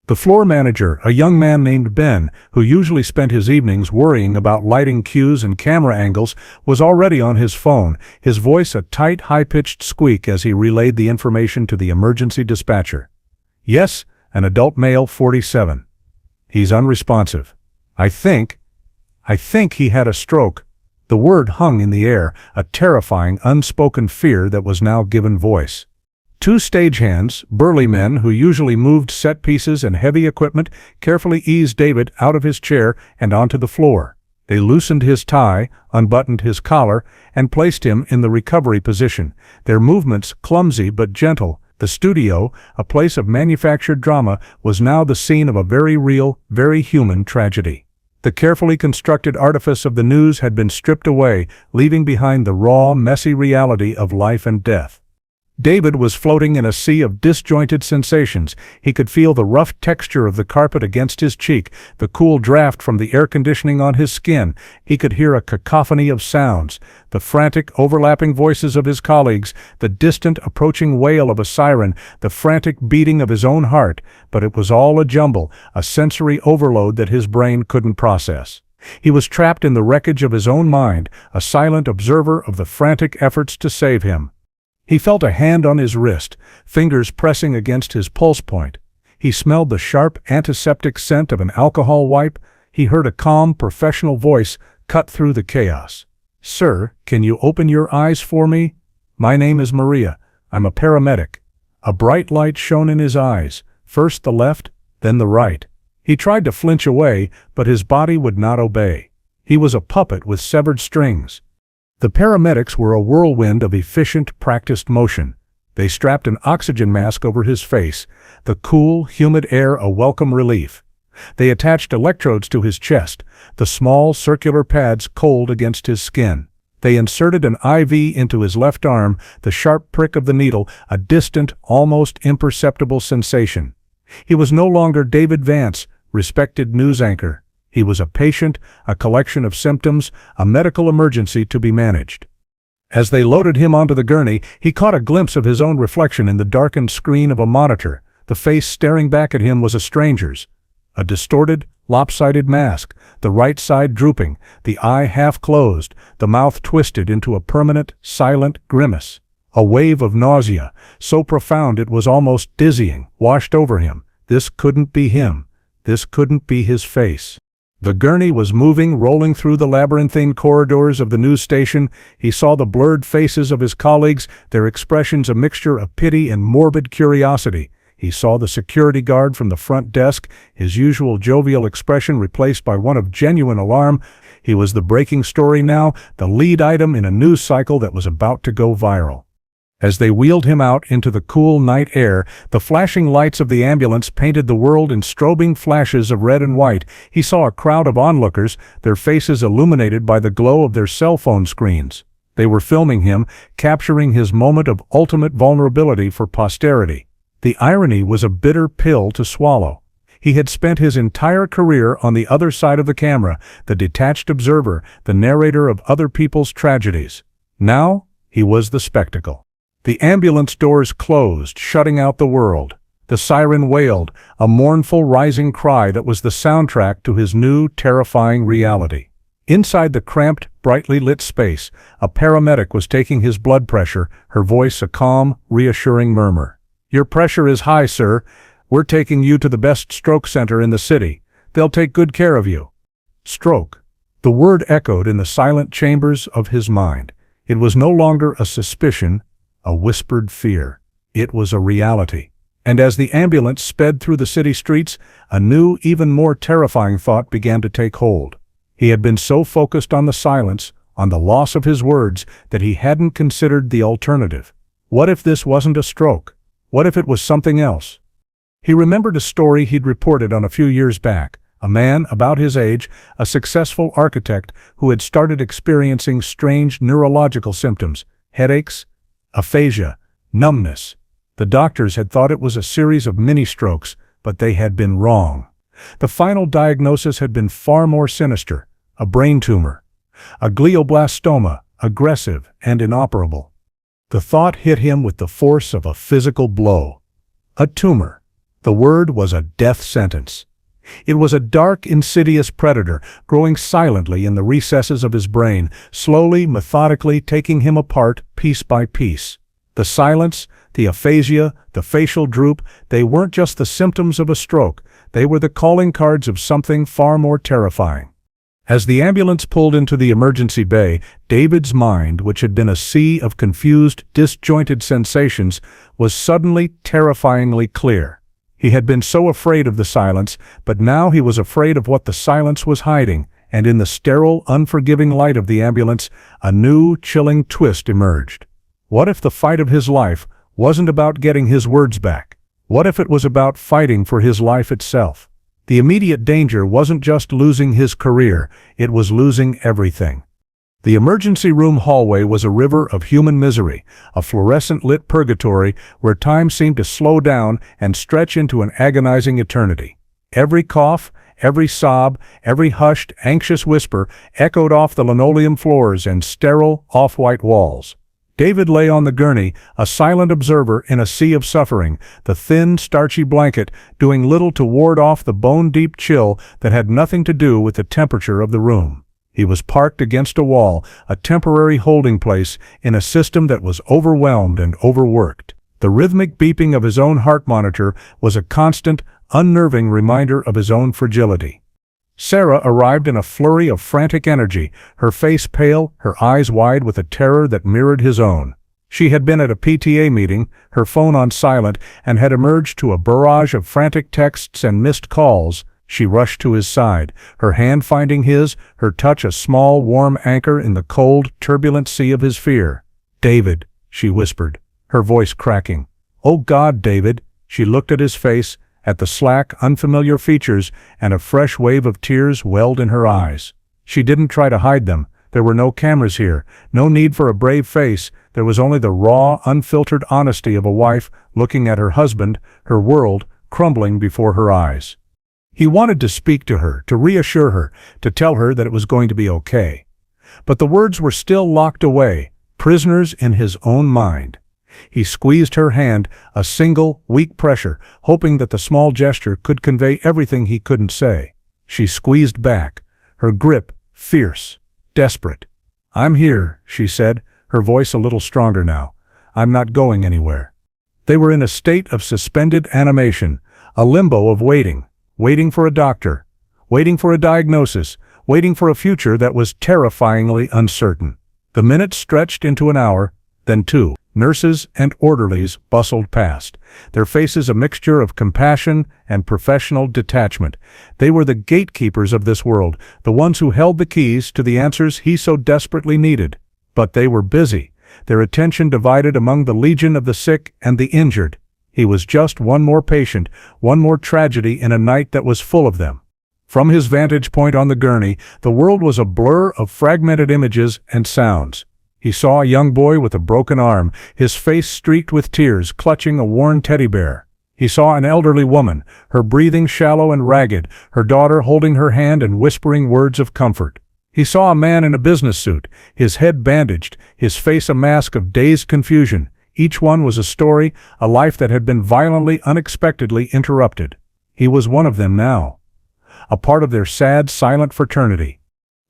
The floor manager, a young man named Ben, who usually spent his evenings worrying about lighting cues and camera angles, was already on his phone, his voice a tight, high-pitched squeak as he relayed the information to the emergency dispatcher. "Yes, an adult male, 47. He's unresponsive. I think he had a stroke." The word hung in the air, a terrifying, unspoken fear that was now given voice. Two stagehands, burly men who usually moved set pieces and heavy equipment, carefully eased David out of his chair and onto the floor. They loosened his tie, unbuttoned his collar, and placed him in the recovery position, their movements clumsy but gentle. The studio, a place of manufactured drama, was now the scene of a very real, very human tragedy. The carefully constructed artifice of the news had been stripped away, leaving behind the raw, messy reality of life and death. David was floating in a sea of disjointed sensations. He could feel the rough texture of the carpet against his cheek, the cool draft from the air conditioning on his skin. He could hear a cacophony of sounds, the frantic, overlapping voices of his colleagues, the distant, approaching wail of a siren, the frantic beating of his own heart, but it was all a jumble, a sensory overload that his brain couldn't process. He was trapped in the wreckage of his own mind, a silent observer of the frantic efforts to save him. He felt a hand on his wrist, fingers pressing against his pulse point. He smelled the sharp, antiseptic scent of an alcohol wipe. He heard a calm, professional voice cut through the chaos. "Sir, can you open your eyes for me? My name is Maria. I'm a paramedic." A bright light shone in his eyes, first the left, then the right. He tried to flinch away, but his body would not obey. He was a puppet with severed strings. The paramedics were a whirlwind of efficient, practiced motion. They strapped an oxygen mask over his face, the cool, humid air a welcome relief. They attached electrodes to his chest, the small, circular pads cold against his skin. They inserted an IV into his left arm, the sharp prick of the needle, a distant, almost imperceptible sensation. He was no longer David Vance, respected news anchor. He was a patient, a collection of symptoms, a medical emergency to be managed. As they loaded him onto the gurney, he caught a glimpse of his own reflection in the darkened screen of a monitor. The face staring back at him was a stranger's. A distorted, lopsided mask, the right side drooping, the eye half closed, the mouth twisted into a permanent, silent grimace. A wave of nausea, so profound it was almost dizzying, washed over him. This couldn't be him. This couldn't be his face. The gurney was moving, rolling through the labyrinthine corridors of the news station. He saw the blurred faces of his colleagues, their expressions a mixture of pity and morbid curiosity. He saw the security guard from the front desk, his usual jovial expression replaced by one of genuine alarm. He was the breaking story now, the lead item in a news cycle that was about to go viral. As they wheeled him out into the cool night air, the flashing lights of the ambulance painted the world in strobing flashes of red and white. He saw a crowd of onlookers, their faces illuminated by the glow of their cell phone screens. They were filming him, capturing his moment of ultimate vulnerability for posterity. The irony was a bitter pill to swallow. He had spent his entire career on the other side of the camera, the detached observer, the narrator of other people's tragedies. Now, he was the spectacle. The ambulance doors closed, shutting out the world. The siren wailed, a mournful rising cry that was the soundtrack to his new, terrifying reality. Inside the cramped, brightly lit space, a paramedic was taking his blood pressure, her voice a calm, reassuring murmur. "Your pressure is high, sir. We're taking you to the best stroke center in the city. They'll take good care of you." Stroke. The word echoed in the silent chambers of his mind. It was no longer a suspicion, a whispered fear. It was a reality. And as the ambulance sped through the city streets, a new, even more terrifying thought began to take hold. He had been so focused on the silence, on the loss of his words, that he hadn't considered the alternative. What if this wasn't a stroke? What if it was something else? He remembered a story he'd reported on a few years back. A man about his age, a successful architect who had started experiencing strange neurological symptoms, headaches, aphasia, numbness. The doctors had thought it was a series of mini-strokes, but they had been wrong. The final diagnosis had been far more sinister, a brain tumor, a glioblastoma, aggressive and inoperable. The thought hit him with the force of a physical blow. A tumor. The word was a death sentence. It was a dark, insidious predator, growing silently in the recesses of his brain, slowly, methodically taking him apart piece by piece. The silence, the aphasia, the facial droop, they weren't just the symptoms of a stroke, they were the calling cards of something far more terrifying. As the ambulance pulled into the emergency bay, David's mind, which had been a sea of confused, disjointed sensations, was suddenly terrifyingly clear. He had been so afraid of the silence, but now he was afraid of what the silence was hiding, and in the sterile, unforgiving light of the ambulance, a new, chilling twist emerged. What if the fight of his life wasn't about getting his words back? What if it was about fighting for his life itself? The immediate danger wasn't just losing his career, it was losing everything. The emergency room hallway was a river of human misery, a fluorescent-lit purgatory where time seemed to slow down and stretch into an agonizing eternity. Every cough, every sob, every hushed, anxious whisper echoed off the linoleum floors and sterile, off-white walls. David lay on the gurney, a silent observer in a sea of suffering, the thin, starchy blanket doing little to ward off the bone-deep chill that had nothing to do with the temperature of the room. He was parked against a wall, a temporary holding place in a system that was overwhelmed and overworked. The rhythmic beeping of his own heart monitor was a constant, unnerving reminder of his own fragility. Sarah arrived in a flurry of frantic energy, her face pale, her eyes wide with a terror that mirrored his own. She had been at a PTA meeting, her phone on silent, and had emerged to a barrage of frantic texts and missed calls. She rushed to his side, her hand finding his, her touch a small, warm anchor in the cold, turbulent sea of his fear. "David," she whispered, her voice cracking. "Oh God, David." She looked at his face, at the slack, unfamiliar features, and a fresh wave of tears welled in her eyes. She didn't try to hide them. There were no cameras here, no need for a brave face. There was only the raw, unfiltered honesty of a wife looking at her husband, her world crumbling before her eyes. He wanted to speak to her, to reassure her, to tell her that it was going to be okay. But the words were still locked away, prisoners in his own mind. He squeezed her hand, a single, weak pressure, hoping that the small gesture could convey everything he couldn't say. She squeezed back, her grip fierce, desperate. "I'm here," she said, her voice a little stronger now. "I'm not going anywhere." They were in a state of suspended animation, a limbo of waiting, waiting for a doctor, waiting for a diagnosis, waiting for a future that was terrifyingly uncertain. The minutes stretched into an hour, then two. Nurses and orderlies bustled past, their faces a mixture of compassion and professional detachment. They were the gatekeepers of this world, the ones who held the keys to the answers he so desperately needed. But they were busy, their attention divided among the legion of the sick and the injured. He was just one more patient, one more tragedy in a night that was full of them. From his vantage point on the gurney, the world was a blur of fragmented images and sounds. He saw a young boy with a broken arm, his face streaked with tears, clutching a worn teddy bear. He saw an elderly woman, her breathing shallow and ragged, her daughter holding her hand and whispering words of comfort. He saw a man in a business suit, his head bandaged, his face a mask of dazed confusion. Each one was a story, a life that had been violently, unexpectedly interrupted. He was one of them now, a part of their sad, silent fraternity.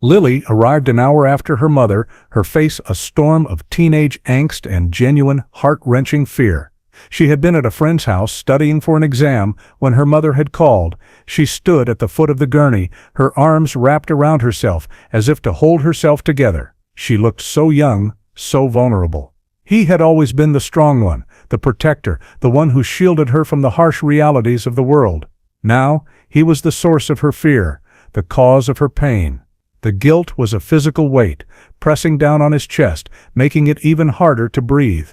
Lily arrived an hour after her mother, her face a storm of teenage angst and genuine, heart-wrenching fear. She had been at a friend's house studying for an exam when her mother had called. She stood at the foot of the gurney, her arms wrapped around herself as if to hold herself together. She looked so young, so vulnerable. He had always been the strong one, the protector, the one who shielded her from the harsh realities of the world. Now, he was the source of her fear, the cause of her pain. The guilt was a physical weight, pressing down on his chest, making it even harder to breathe.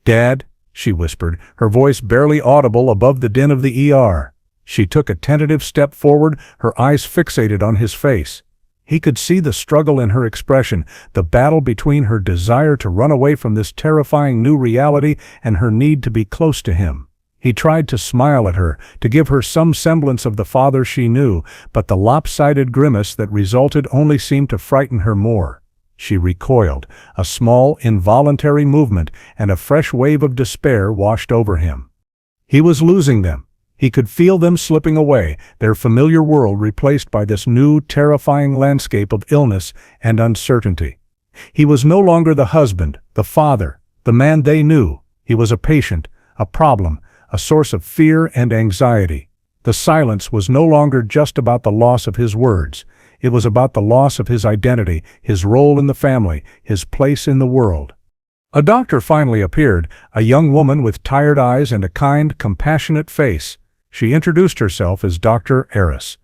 "Dad," she whispered, her voice barely audible above the din of the ER. She took a tentative step forward, her eyes fixated on his face. He could see the struggle in her expression, the battle between her desire to run away from this terrifying new reality and her need to be close to him. He tried to smile at her, to give her some semblance of the father she knew, but the lopsided grimace that resulted only seemed to frighten her more. She recoiled, a small, involuntary movement, and a fresh wave of despair washed over him. He was losing them. He could feel them slipping away, their familiar world replaced by this new, terrifying landscape of illness and uncertainty. He was no longer the husband, the father, the man they knew. He was a patient, a problem, a source of fear and anxiety. The silence was no longer just about the loss of his words. It was about the loss of his identity, his role in the family, his place in the world. A doctor finally appeared, a young woman with tired eyes and a kind, compassionate face. She introduced herself as Dr. Eris,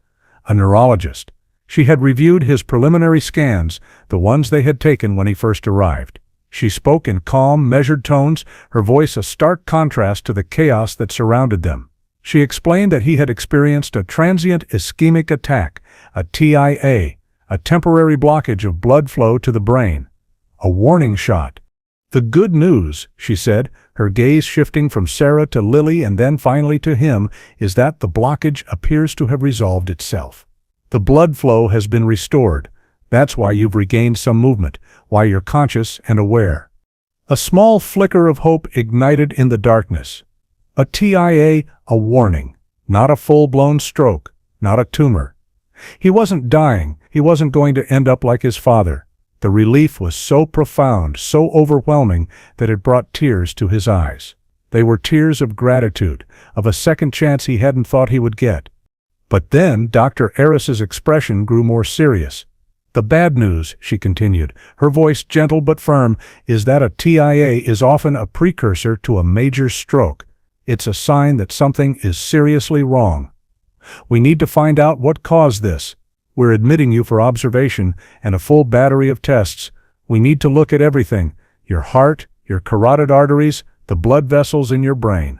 a neurologist. She had reviewed his preliminary scans, the ones they had taken when he first arrived. She spoke in calm, measured tones, her voice a stark contrast to the chaos that surrounded them. She explained that he had experienced a transient ischemic attack, a TIA, a temporary blockage of blood flow to the brain. A warning shot. "The good news," she said, her gaze shifting from Sarah to Lily and then finally to him, "is that the blockage appears to have resolved itself. The blood flow has been restored. That's why you've regained some movement, why you're conscious and aware." A small flicker of hope ignited in the darkness. A TIA, a warning, not a full-blown stroke, not a tumor. He wasn't dying, he wasn't going to end up like his father. The relief was so profound, so overwhelming, that it brought tears to his eyes. They were tears of gratitude, of a second chance he hadn't thought he would get. But then Dr. Eris's expression grew more serious. "The bad news," she continued, her voice gentle but firm, "is that a TIA is often a precursor to a major stroke. It's a sign that something is seriously wrong. We need to find out what caused this. We're admitting you for observation and a full battery of tests. We need to look at everything, your heart, your carotid arteries, the blood vessels in your brain."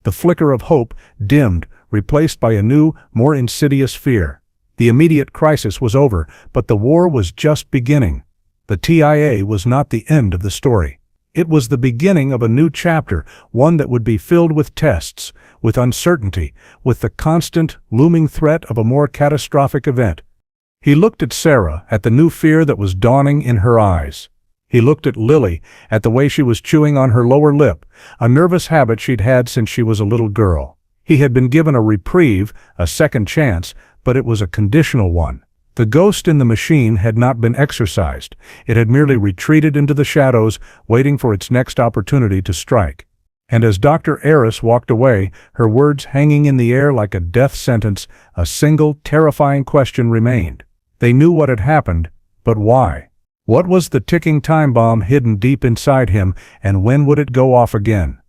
The flicker of hope dimmed, replaced by a new, more insidious fear. The immediate crisis was over, but the war was just beginning. The TIA was not the end of the story. It was the beginning of a new chapter, one that would be filled with tests, with uncertainty, with the constant, looming threat of a more catastrophic event. He looked at Sarah, at the new fear that was dawning in her eyes. He looked at Lily, at the way she was chewing on her lower lip, a nervous habit she'd had since she was a little girl. He had been given a reprieve, a second chance, but it was a conditional one. The ghost in the machine had not been exorcised. It had merely retreated into the shadows, waiting for its next opportunity to strike. And as Dr. Eris walked away, her words hanging in the air like a death sentence, a single, terrifying question remained. They knew what had happened, but why? What was the ticking time bomb hidden deep inside him, and when would it go off again?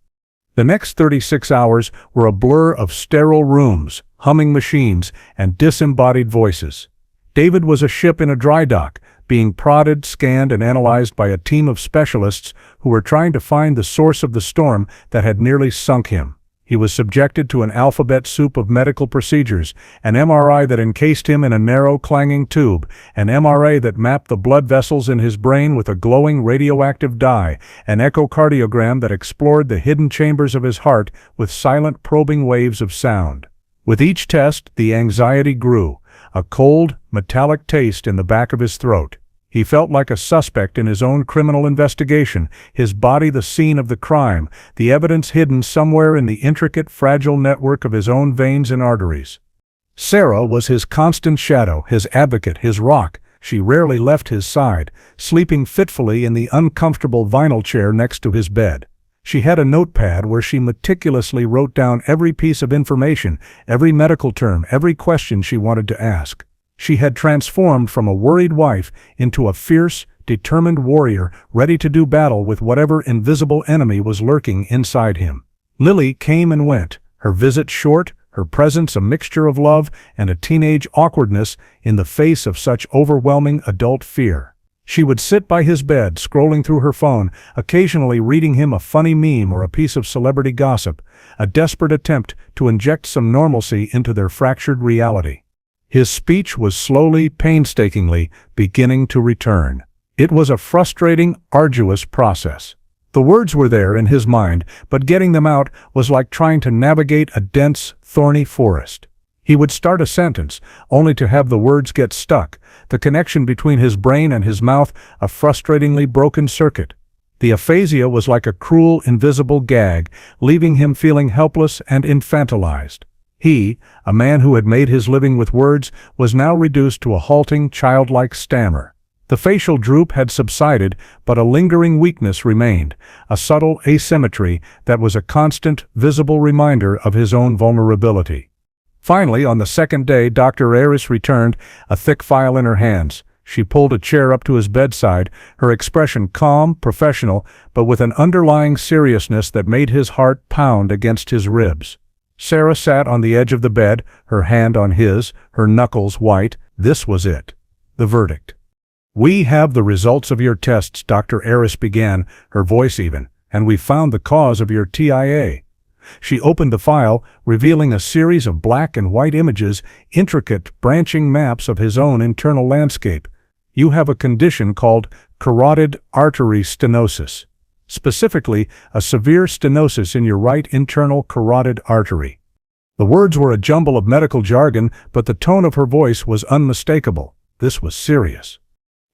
The next 36 hours were a blur of sterile rooms, humming machines, and disembodied voices. David was a ship in a dry dock, being prodded, scanned, and analyzed by a team of specialists who were trying to find the source of the storm that had nearly sunk him. He was subjected to an alphabet soup of medical procedures, an MRI that encased him in a narrow, clanging tube, an MRA that mapped the blood vessels in his brain with a glowing radioactive dye, an echocardiogram that explored the hidden chambers of his heart with silent, probing waves of sound. With each test, the anxiety grew, a cold, metallic taste in the back of his throat. He felt like a suspect in his own criminal investigation, his body the scene of the crime, the evidence hidden somewhere in the intricate, fragile network of his own veins and arteries. Sarah was his constant shadow, his advocate, his rock. She rarely left his side, sleeping fitfully in the uncomfortable vinyl chair next to his bed. She had a notepad where she meticulously wrote down every piece of information, every medical term, every question she wanted to ask. She had transformed from a worried wife into a fierce, determined warrior ready to do battle with whatever invisible enemy was lurking inside him. Lily came and went, her visit short, her presence a mixture of love and a teenage awkwardness in the face of such overwhelming adult fear. She would sit by his bed, scrolling through her phone, occasionally reading him a funny meme or a piece of celebrity gossip, a desperate attempt to inject some normalcy into their fractured reality. His speech was slowly, painstakingly beginning to return. It was a frustrating, arduous process. The words were there in his mind, but getting them out was like trying to navigate a dense, thorny forest. He would start a sentence, only to have the words get stuck, the connection between his brain and his mouth a frustratingly broken circuit. The aphasia was like a cruel, invisible gag, leaving him feeling helpless and infantilized. He, a man who had made his living with words, was now reduced to a halting, childlike stammer. The facial droop had subsided, but a lingering weakness remained, a subtle asymmetry that was a constant, visible reminder of his own vulnerability. Finally, on the second day, Dr. Aris returned, a thick file in her hands. She pulled a chair up to his bedside, her expression calm, professional, but with an underlying seriousness that made his heart pound against his ribs. Sarah sat on the edge of the bed, her hand on his, her knuckles white. This was it. The verdict. "We have the results of your tests," Dr. Aris began, her voice even, "and we found the cause of your TIA." She opened the file, revealing a series of black and white images, intricate, branching maps of his own internal landscape. "You have a condition called carotid artery stenosis. Specifically, a severe stenosis in your right internal carotid artery." The words were a jumble of medical jargon, but the tone of her voice was unmistakable. This was serious.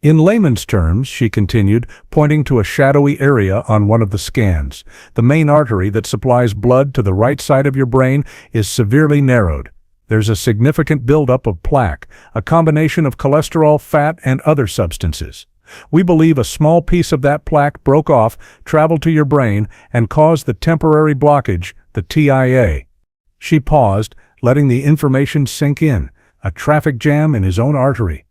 "In layman's terms," she continued, pointing to a shadowy area on one of the scans, "the main artery that supplies blood to the right side of your brain is severely narrowed. There's a significant buildup of plaque, a combination of cholesterol, fat, and other substances. We believe a small piece of that plaque broke off, traveled to your brain, and caused the temporary blockage, the TIA." She paused, letting the information sink in. A traffic jam in his own artery.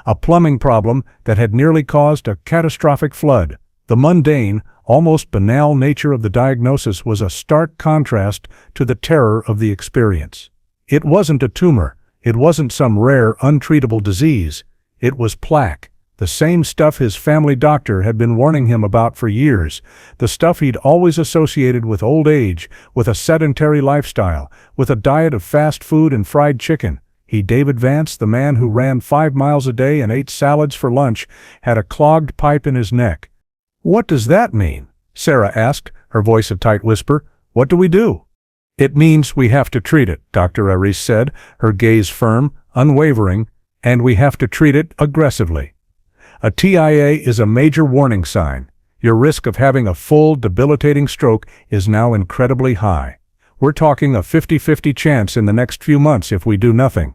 A plumbing problem that had nearly caused a catastrophic flood. The mundane, almost banal nature of the diagnosis was a stark contrast to the terror of the experience. It wasn't a tumor. It wasn't some rare, untreatable disease. It was plaque. The same stuff his family doctor had been warning him about for years, the stuff he'd always associated with old age, with a sedentary lifestyle, with a diet of fast food and fried chicken. He, David Vance, the man who ran 5 miles a day and ate salads for lunch, had a clogged pipe in his neck. "What does that mean?" Sarah asked, her voice a tight whisper. "What do we do?" "It means we have to treat it," Dr. Aris said, her gaze firm, unwavering, "and we have to treat it aggressively. A TIA is a major warning sign. Your risk of having a full, debilitating stroke is now incredibly high. We're talking a 50-50 chance in the next few months if we do nothing."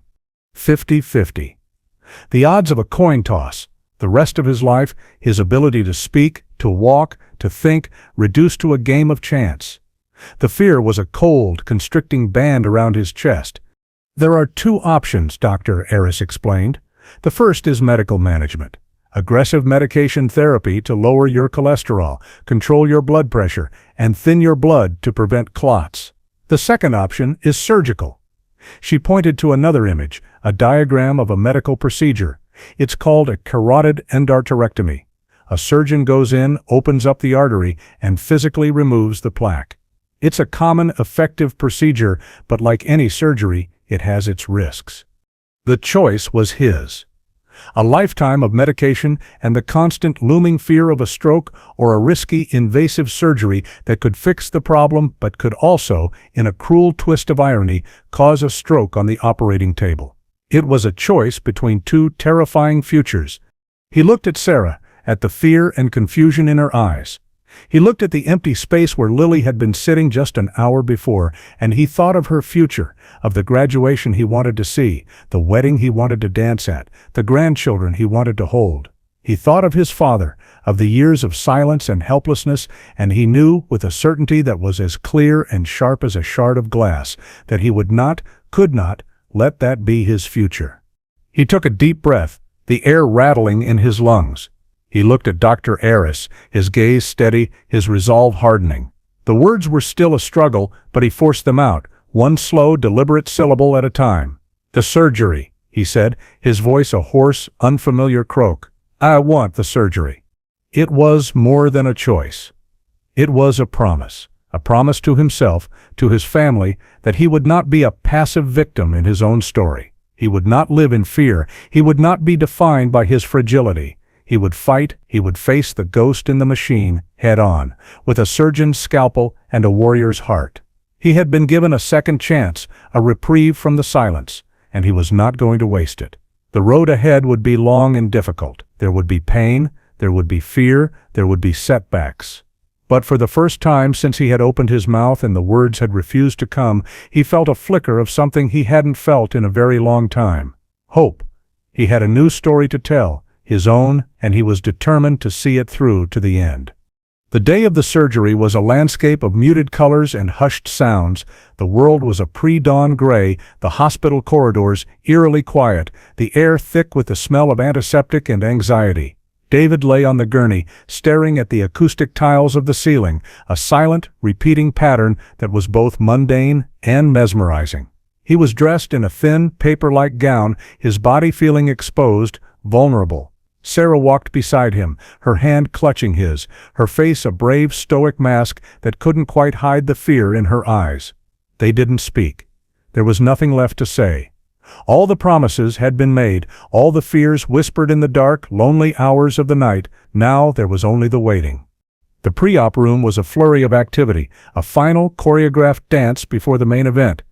50-50. The odds of a coin toss. The rest of his life, his ability to speak, to walk, to think, reduced to a game of chance. The fear was a cold, constricting band around his chest. "There are 2 options," Dr. Aris explained. "The first is medical management. aggressive medication therapy to lower your cholesterol, control your blood pressure, and thin your blood to prevent clots. The second option is surgical. She pointed to another image, a diagram of a medical procedure. It's called a carotid endarterectomy. A surgeon goes in, opens up the artery, and physically removes the plaque. It's a common, effective procedure, but like any surgery, it has its risks. The choice was his. A lifetime of medication and the constant looming fear of a stroke or a risky, invasive surgery that could fix the problem but could also, in a cruel twist of irony, cause a stroke on the operating table. It was a choice between two terrifying futures. He looked at Sarah, at the fear and confusion in her eyes. He looked at the empty space where Lily had been sitting just an hour before, and he thought of her future, of the graduation he wanted to see, the wedding he wanted to dance at, the grandchildren he wanted to hold. He thought of his father, of the years of silence and helplessness, and he knew, with a certainty that was as clear and sharp as a shard of glass, that he would not, could not, let that be his future. He took a deep breath, the air rattling in his lungs. He looked at Dr. Aris, his gaze steady, his resolve hardening. The words were still a struggle, but he forced them out, one slow, deliberate syllable at a time. "The surgery," he said, his voice a hoarse, unfamiliar croak. "I want the surgery." It was more than a choice. It was a promise to himself, to his family, that he would not be a passive victim in his own story. He would not live in fear. He would not be defined by his fragility. He would fight, he would face the ghost in the machine, head-on, with a surgeon's scalpel and a warrior's heart. He had been given a second chance, a reprieve from the silence, and he was not going to waste it. The road ahead would be long and difficult. There would be pain, there would be fear, there would be setbacks. But for the first time since he had opened his mouth and the words had refused to come, he felt a flicker of something he hadn't felt in a very long time. Hope. He had a new story to tell, his own, and he was determined to see it through to the end. The day of the surgery was a landscape of muted colors and hushed sounds. The world was a pre-dawn gray, the hospital corridors eerily quiet, the air thick with the smell of antiseptic and anxiety. David lay on the gurney, staring at the acoustic tiles of the ceiling, a silent, repeating pattern that was both mundane and mesmerizing. He was dressed in a thin, paper-like gown, his body feeling exposed, vulnerable. Sarah walked beside him, her hand clutching his, her face a brave, stoic mask that couldn't quite hide the fear in her eyes. They didn't speak. There was nothing left to say. All the promises had been made, all the fears whispered in the dark, lonely hours of the night. Now there was only the waiting. The pre-op room was a flurry of activity, a final, choreographed dance before the main event.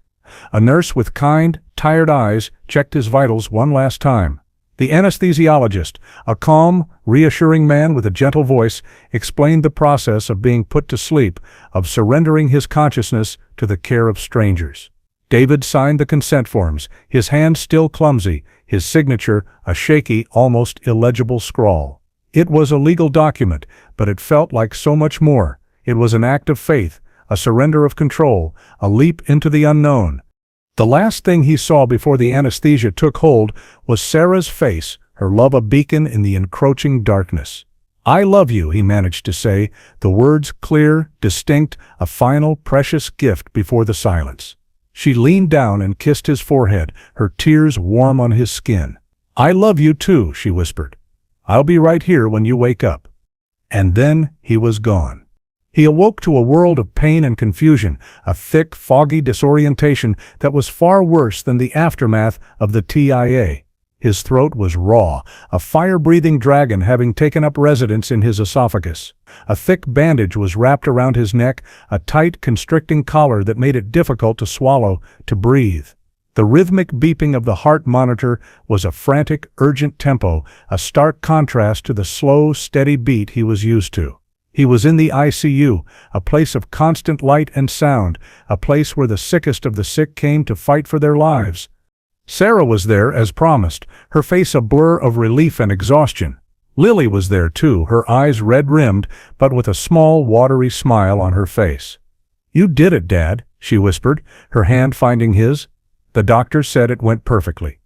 A nurse with kind, tired eyes checked his vitals one last time. The anesthesiologist, a calm, reassuring man with a gentle voice, explained the process of being put to sleep, of surrendering his consciousness to the care of strangers. David signed the consent forms, his hand still clumsy, his signature a shaky, almost illegible scrawl. It was a legal document, but it felt like so much more. It was an act of faith, a surrender of control, a leap into the unknown. The last thing he saw before the anesthesia took hold was Sarah's face, her love a beacon in the encroaching darkness. "I love you," he managed to say, the words clear, distinct, a final, precious gift before the silence. She leaned down and kissed his forehead, her tears warm on his skin. "I love you too," she whispered. "I'll be right here when you wake up." And then he was gone. He awoke to a world of pain and confusion, a thick, foggy disorientation that was far worse than the aftermath of the TIA. His throat was raw, a fire-breathing dragon having taken up residence in his esophagus. A thick bandage was wrapped around his neck, a tight, constricting collar that made it difficult to swallow, to breathe. The rhythmic beeping of the heart monitor was a frantic, urgent tempo, a stark contrast to the slow, steady beat he was used to. He was in the ICU, a place of constant light and sound, a place where the sickest of the sick came to fight for their lives. Sarah was there as promised, her face a blur of relief and exhaustion. Lily was there too, her eyes red-rimmed, but with a small, watery smile on her face. "You did it, Dad," she whispered, her hand finding his. "The doctor said it went perfectly."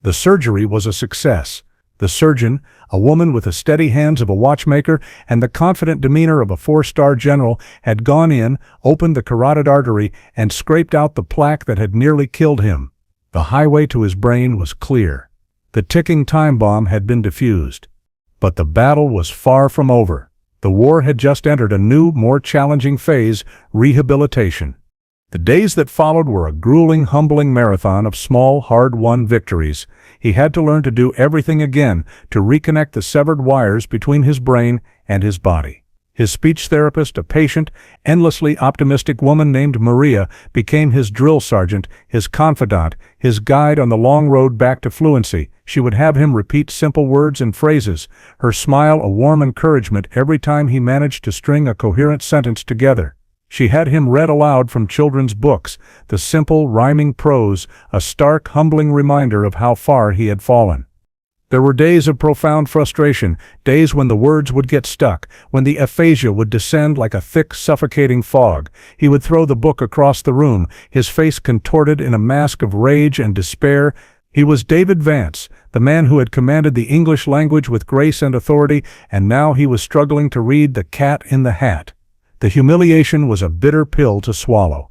The surgery was a success. The surgeon, a woman with the steady hands of a watchmaker and the confident demeanor of a four-star general, had gone in, opened the carotid artery, and scraped out the plaque that had nearly killed him. The highway to his brain was clear. The ticking time bomb had been defused. But the battle was far from over. The war had just entered a new, more challenging phase: rehabilitation. The days that followed were a grueling, humbling marathon of small, hard-won victories. He had to learn to do everything again, to reconnect the severed wires between his brain and his body. His speech therapist, a patient, endlessly optimistic woman named Maria, became his drill sergeant, his confidant, his guide on the long road back to fluency. She would have him repeat simple words and phrases, her smile a warm encouragement every time he managed to string a coherent sentence together. She had him read aloud from children's books, the simple, rhyming prose, a stark, humbling reminder of how far he had fallen. There were days of profound frustration, days when the words would get stuck, when the aphasia would descend like a thick, suffocating fog. He would throw the book across the room, his face contorted in a mask of rage and despair. He was David Vance, the man who had commanded the English language with grace and authority, and now he was struggling to read The Cat in the Hat. The humiliation was a bitter pill to swallow.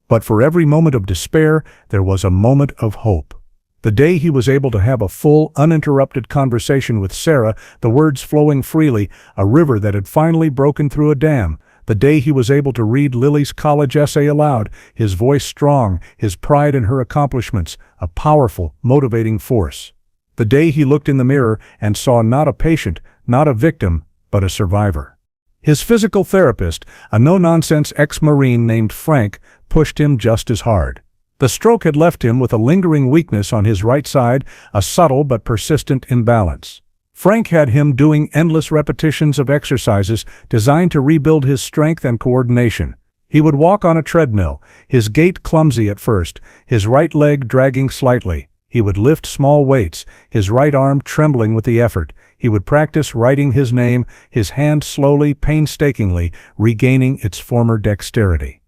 But for every moment of despair, there was a moment of hope. The day he was able to have a full, uninterrupted conversation with Sarah, the words flowing freely, a river that had finally broken through a dam. The day he was able to read Lily's college essay aloud, his voice strong, his pride in her accomplishments, a powerful, motivating force. The day he looked in the mirror and saw not a patient, not a victim, but a survivor. His physical therapist, a no-nonsense ex-Marine named Frank, pushed him just as hard. The stroke had left him with a lingering weakness on his right side, a subtle but persistent imbalance. Frank had him doing endless repetitions of exercises designed to rebuild his strength and coordination. He would walk on a treadmill, his gait clumsy at first, his right leg dragging slightly. He would lift small weights, his right arm trembling with the effort. He would practice writing his name, his hand slowly, painstakingly, regaining its former dexterity.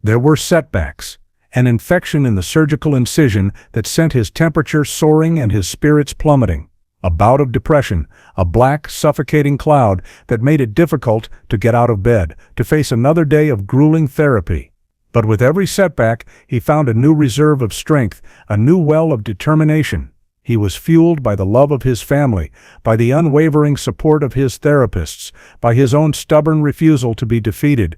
There were setbacks. An infection in the surgical incision that sent his temperature soaring and his spirits plummeting. A bout of depression, a black, suffocating cloud that made it difficult to get out of bed, to face another day of grueling therapy. But with every setback, he found a new reserve of strength, a new well of determination. He was fueled by the love of his family, by the unwavering support of his therapists, by his own stubborn refusal to be defeated.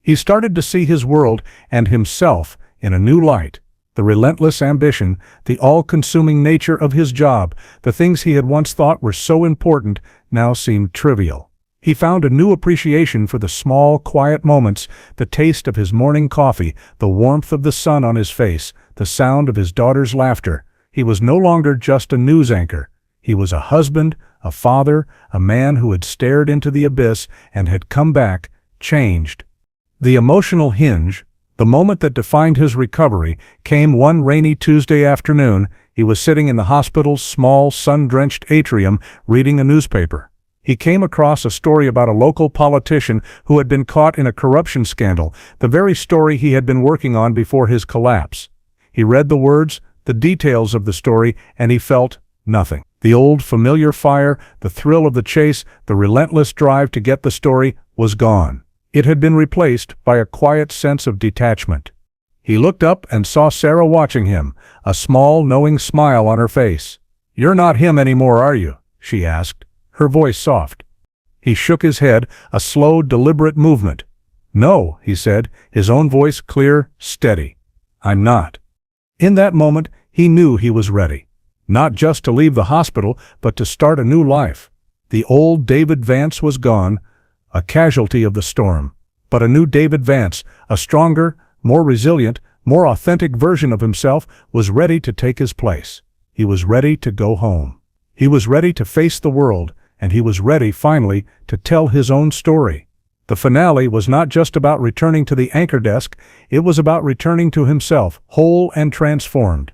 He started to see his world and himself in a new light. The relentless ambition, the all-consuming nature of his job, the things he had once thought were so important, now seemed trivial. He found a new appreciation for the small, quiet moments, the taste of his morning coffee, the warmth of the sun on his face, the sound of his daughter's laughter. He was no longer just a news anchor. He was a husband, a father, a man who had stared into the abyss and had come back, changed. The emotional hinge, the moment that defined his recovery, came one rainy Tuesday afternoon. He was sitting in the hospital's small, sun-drenched atrium, reading a newspaper. He came across a story about a local politician who had been caught in a corruption scandal, the very story he had been working on before his collapse. He read the words, the details of the story, and he felt nothing. The old familiar fire, the thrill of the chase, the relentless drive to get the story was gone. It had been replaced by a quiet sense of detachment. He looked up and saw Sarah watching him, a small, knowing smile on her face. "You're not him anymore, are you?" she asked, her voice soft. He shook his head, a slow, deliberate movement. "No," he said, his own voice clear, steady. "I'm not." In that moment, he knew he was ready. Not just to leave the hospital, but to start a new life. The old David Vance was gone, a casualty of the storm. But a new David Vance, a stronger, more resilient, more authentic version of himself, was ready to take his place. He was ready to go home. He was ready to face the world, and he was ready, finally, to tell his own story. The finale was not just about returning to the anchor desk, it was about returning to himself, whole and transformed.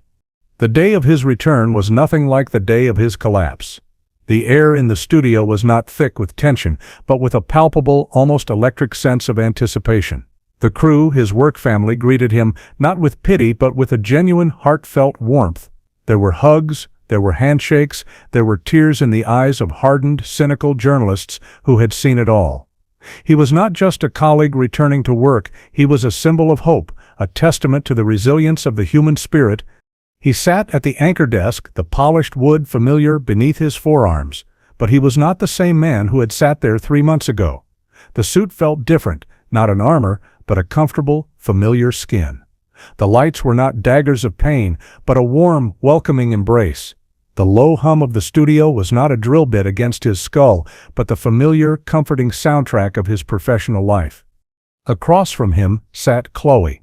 The day of his return was nothing like the day of his collapse. The air in the studio was not thick with tension, but with a palpable, almost electric sense of anticipation. The crew, his work family, greeted him not with pity but with a genuine, heartfelt warmth. There were hugs, There were handshakes, there were tears in the eyes of hardened, cynical journalists who had seen it all. He was not just a colleague returning to work, he was a symbol of hope, a testament to the resilience of the human spirit. He sat at the anchor desk, the polished wood familiar beneath his forearms. But he was not the same man who had sat there 3 months ago. The suit felt different, not an armor, but a comfortable, familiar skin. The lights were not daggers of pain, but a warm, welcoming embrace. The low hum of the studio was not a drill bit against his skull, but the familiar, comforting soundtrack of his professional life. Across from him sat Chloe.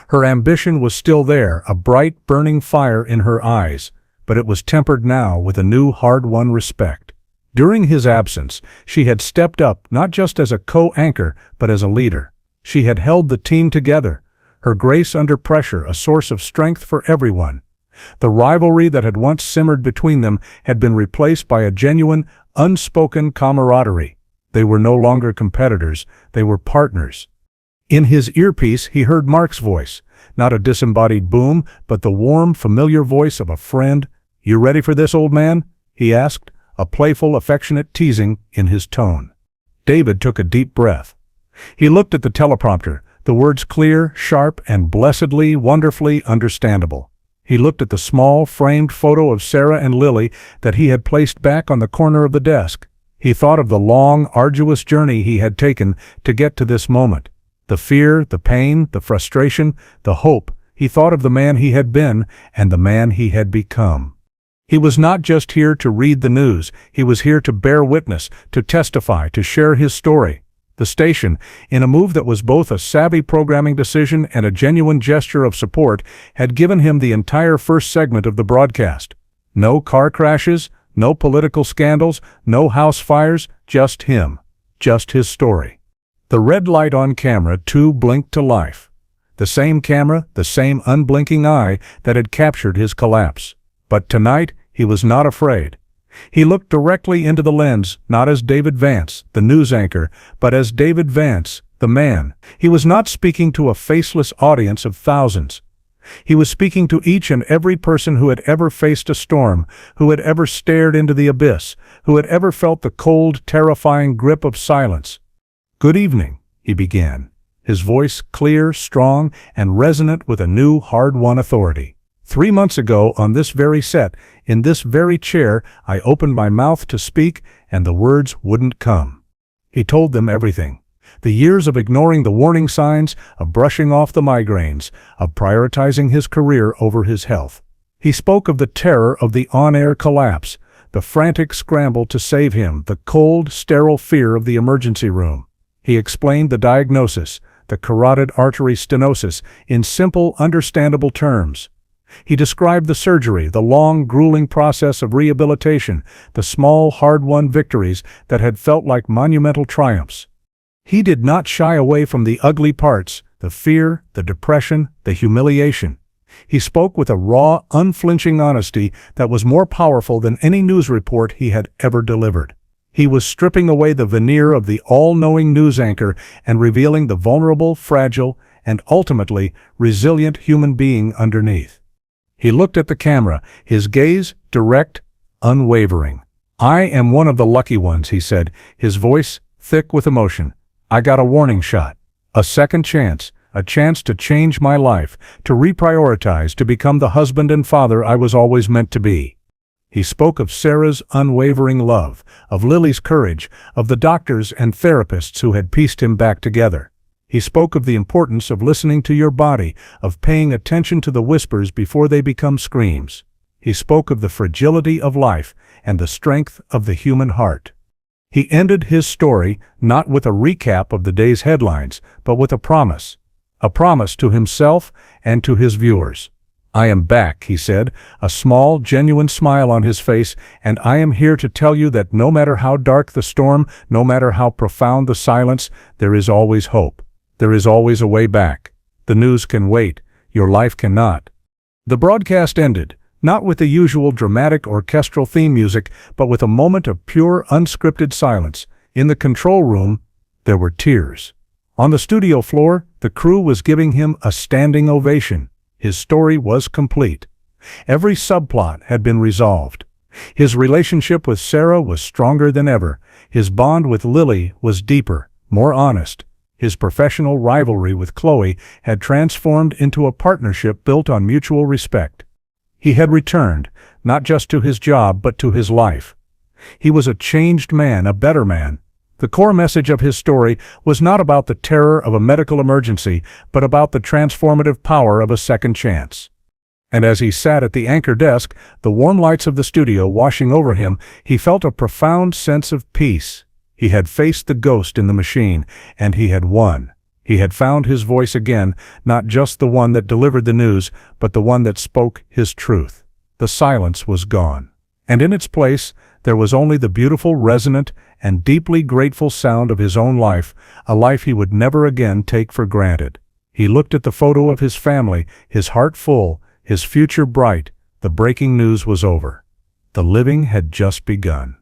Her ambition was still there, a bright, burning fire in her eyes, but it was tempered now with a new, hard-won respect. During his absence, she had stepped up not just as a co-anchor, but as a leader. She had held the team together, her grace under pressure a source of strength for everyone. The rivalry that had once simmered between them had been replaced by a genuine, unspoken camaraderie. They were no longer competitors, they were partners. In his earpiece he heard Mark's voice, not a disembodied boom, but the warm, familiar voice of a friend. "You ready for this, old man?" he asked, a playful, affectionate teasing in his tone. David took a deep breath. He looked at the teleprompter, the words clear, sharp, and blessedly, wonderfully understandable. He looked at the small, framed photo of Sarah and Lily that he had placed back on the corner of the desk. He thought of the long, arduous journey he had taken to get to this moment. The fear, the pain, the frustration, the hope. He thought of the man he had been and the man he had become. He was not just here to read the news, he was here to bear witness, to testify, to share his story. The station, in a move that was both a savvy programming decision and a genuine gesture of support, had given him the entire first segment of the broadcast. No car crashes, no political scandals, no house fires, just him, just his story. The red light on camera, too, blinked to life. The same camera, the same unblinking eye that had captured his collapse. But tonight, he was not afraid. He looked directly into the lens, not as David Vance, the news anchor, but as David Vance, the man. He was not speaking to a faceless audience of thousands. He was speaking to each and every person who had ever faced a storm, who had ever stared into the abyss, who had ever felt the cold, terrifying grip of silence. "Good evening," he began, his voice clear, strong, and resonant with a new, hard-won authority. 3 months ago, on this very set, in this very chair, I opened my mouth to speak, and the words wouldn't come. He told them everything. The years of ignoring the warning signs, of brushing off the migraines, of prioritizing his career over his health. He spoke of the terror of the on-air collapse, the frantic scramble to save him, the cold, sterile fear of the emergency room. He explained the diagnosis, the carotid artery stenosis, in simple, understandable terms. He described the surgery, the long, grueling process of rehabilitation, the small, hard-won victories that had felt like monumental triumphs. He did not shy away from the ugly parts, the fear, the depression, the humiliation. He spoke with a raw, unflinching honesty that was more powerful than any news report he had ever delivered. He was stripping away the veneer of the all-knowing news anchor and revealing the vulnerable, fragile, and ultimately resilient human being underneath. He looked at the camera, his gaze direct, unwavering. "I am one of the lucky ones," he said, his voice thick with emotion. "I got a warning shot, a second chance, a chance to change my life, to reprioritize, to become the husband and father I was always meant to be." He spoke of Sarah's unwavering love, of Lily's courage, of the doctors and therapists who had pieced him back together. He spoke of the importance of listening to your body, of paying attention to the whispers before they become screams. He spoke of the fragility of life and the strength of the human heart. He ended his story not with a recap of the day's headlines, but with a promise to himself and to his viewers. "I am back," he said, a small, genuine smile on his face, "and I am here to tell you that no matter how dark the storm, no matter how profound the silence, there is always hope. There is always a way back. The news can wait. Your life cannot." The broadcast ended, not with the usual dramatic orchestral theme music, but with a moment of pure, unscripted silence. In the control room, there were tears. On the studio floor, the crew was giving him a standing ovation. His story was complete. Every subplot had been resolved. His relationship with Sarah was stronger than ever. His bond with Lily was deeper, more honest. His professional rivalry with Chloe had transformed into a partnership built on mutual respect. He had returned, not just to his job but to his life. He was a changed man, a better man. The core message of his story was not about the terror of a medical emergency, but about the transformative power of a second chance. And as he sat at the anchor desk, the warm lights of the studio washing over him, he felt a profound sense of peace. He had faced the ghost in the machine, and he had won. He had found his voice again, not just the one that delivered the news, but the one that spoke his truth. The silence was gone. And in its place, there was only the beautiful, resonant, and deeply grateful sound of his own life, a life he would never again take for granted. He looked at the photo of his family, his heart full, his future bright. The breaking news was over. The living had just begun.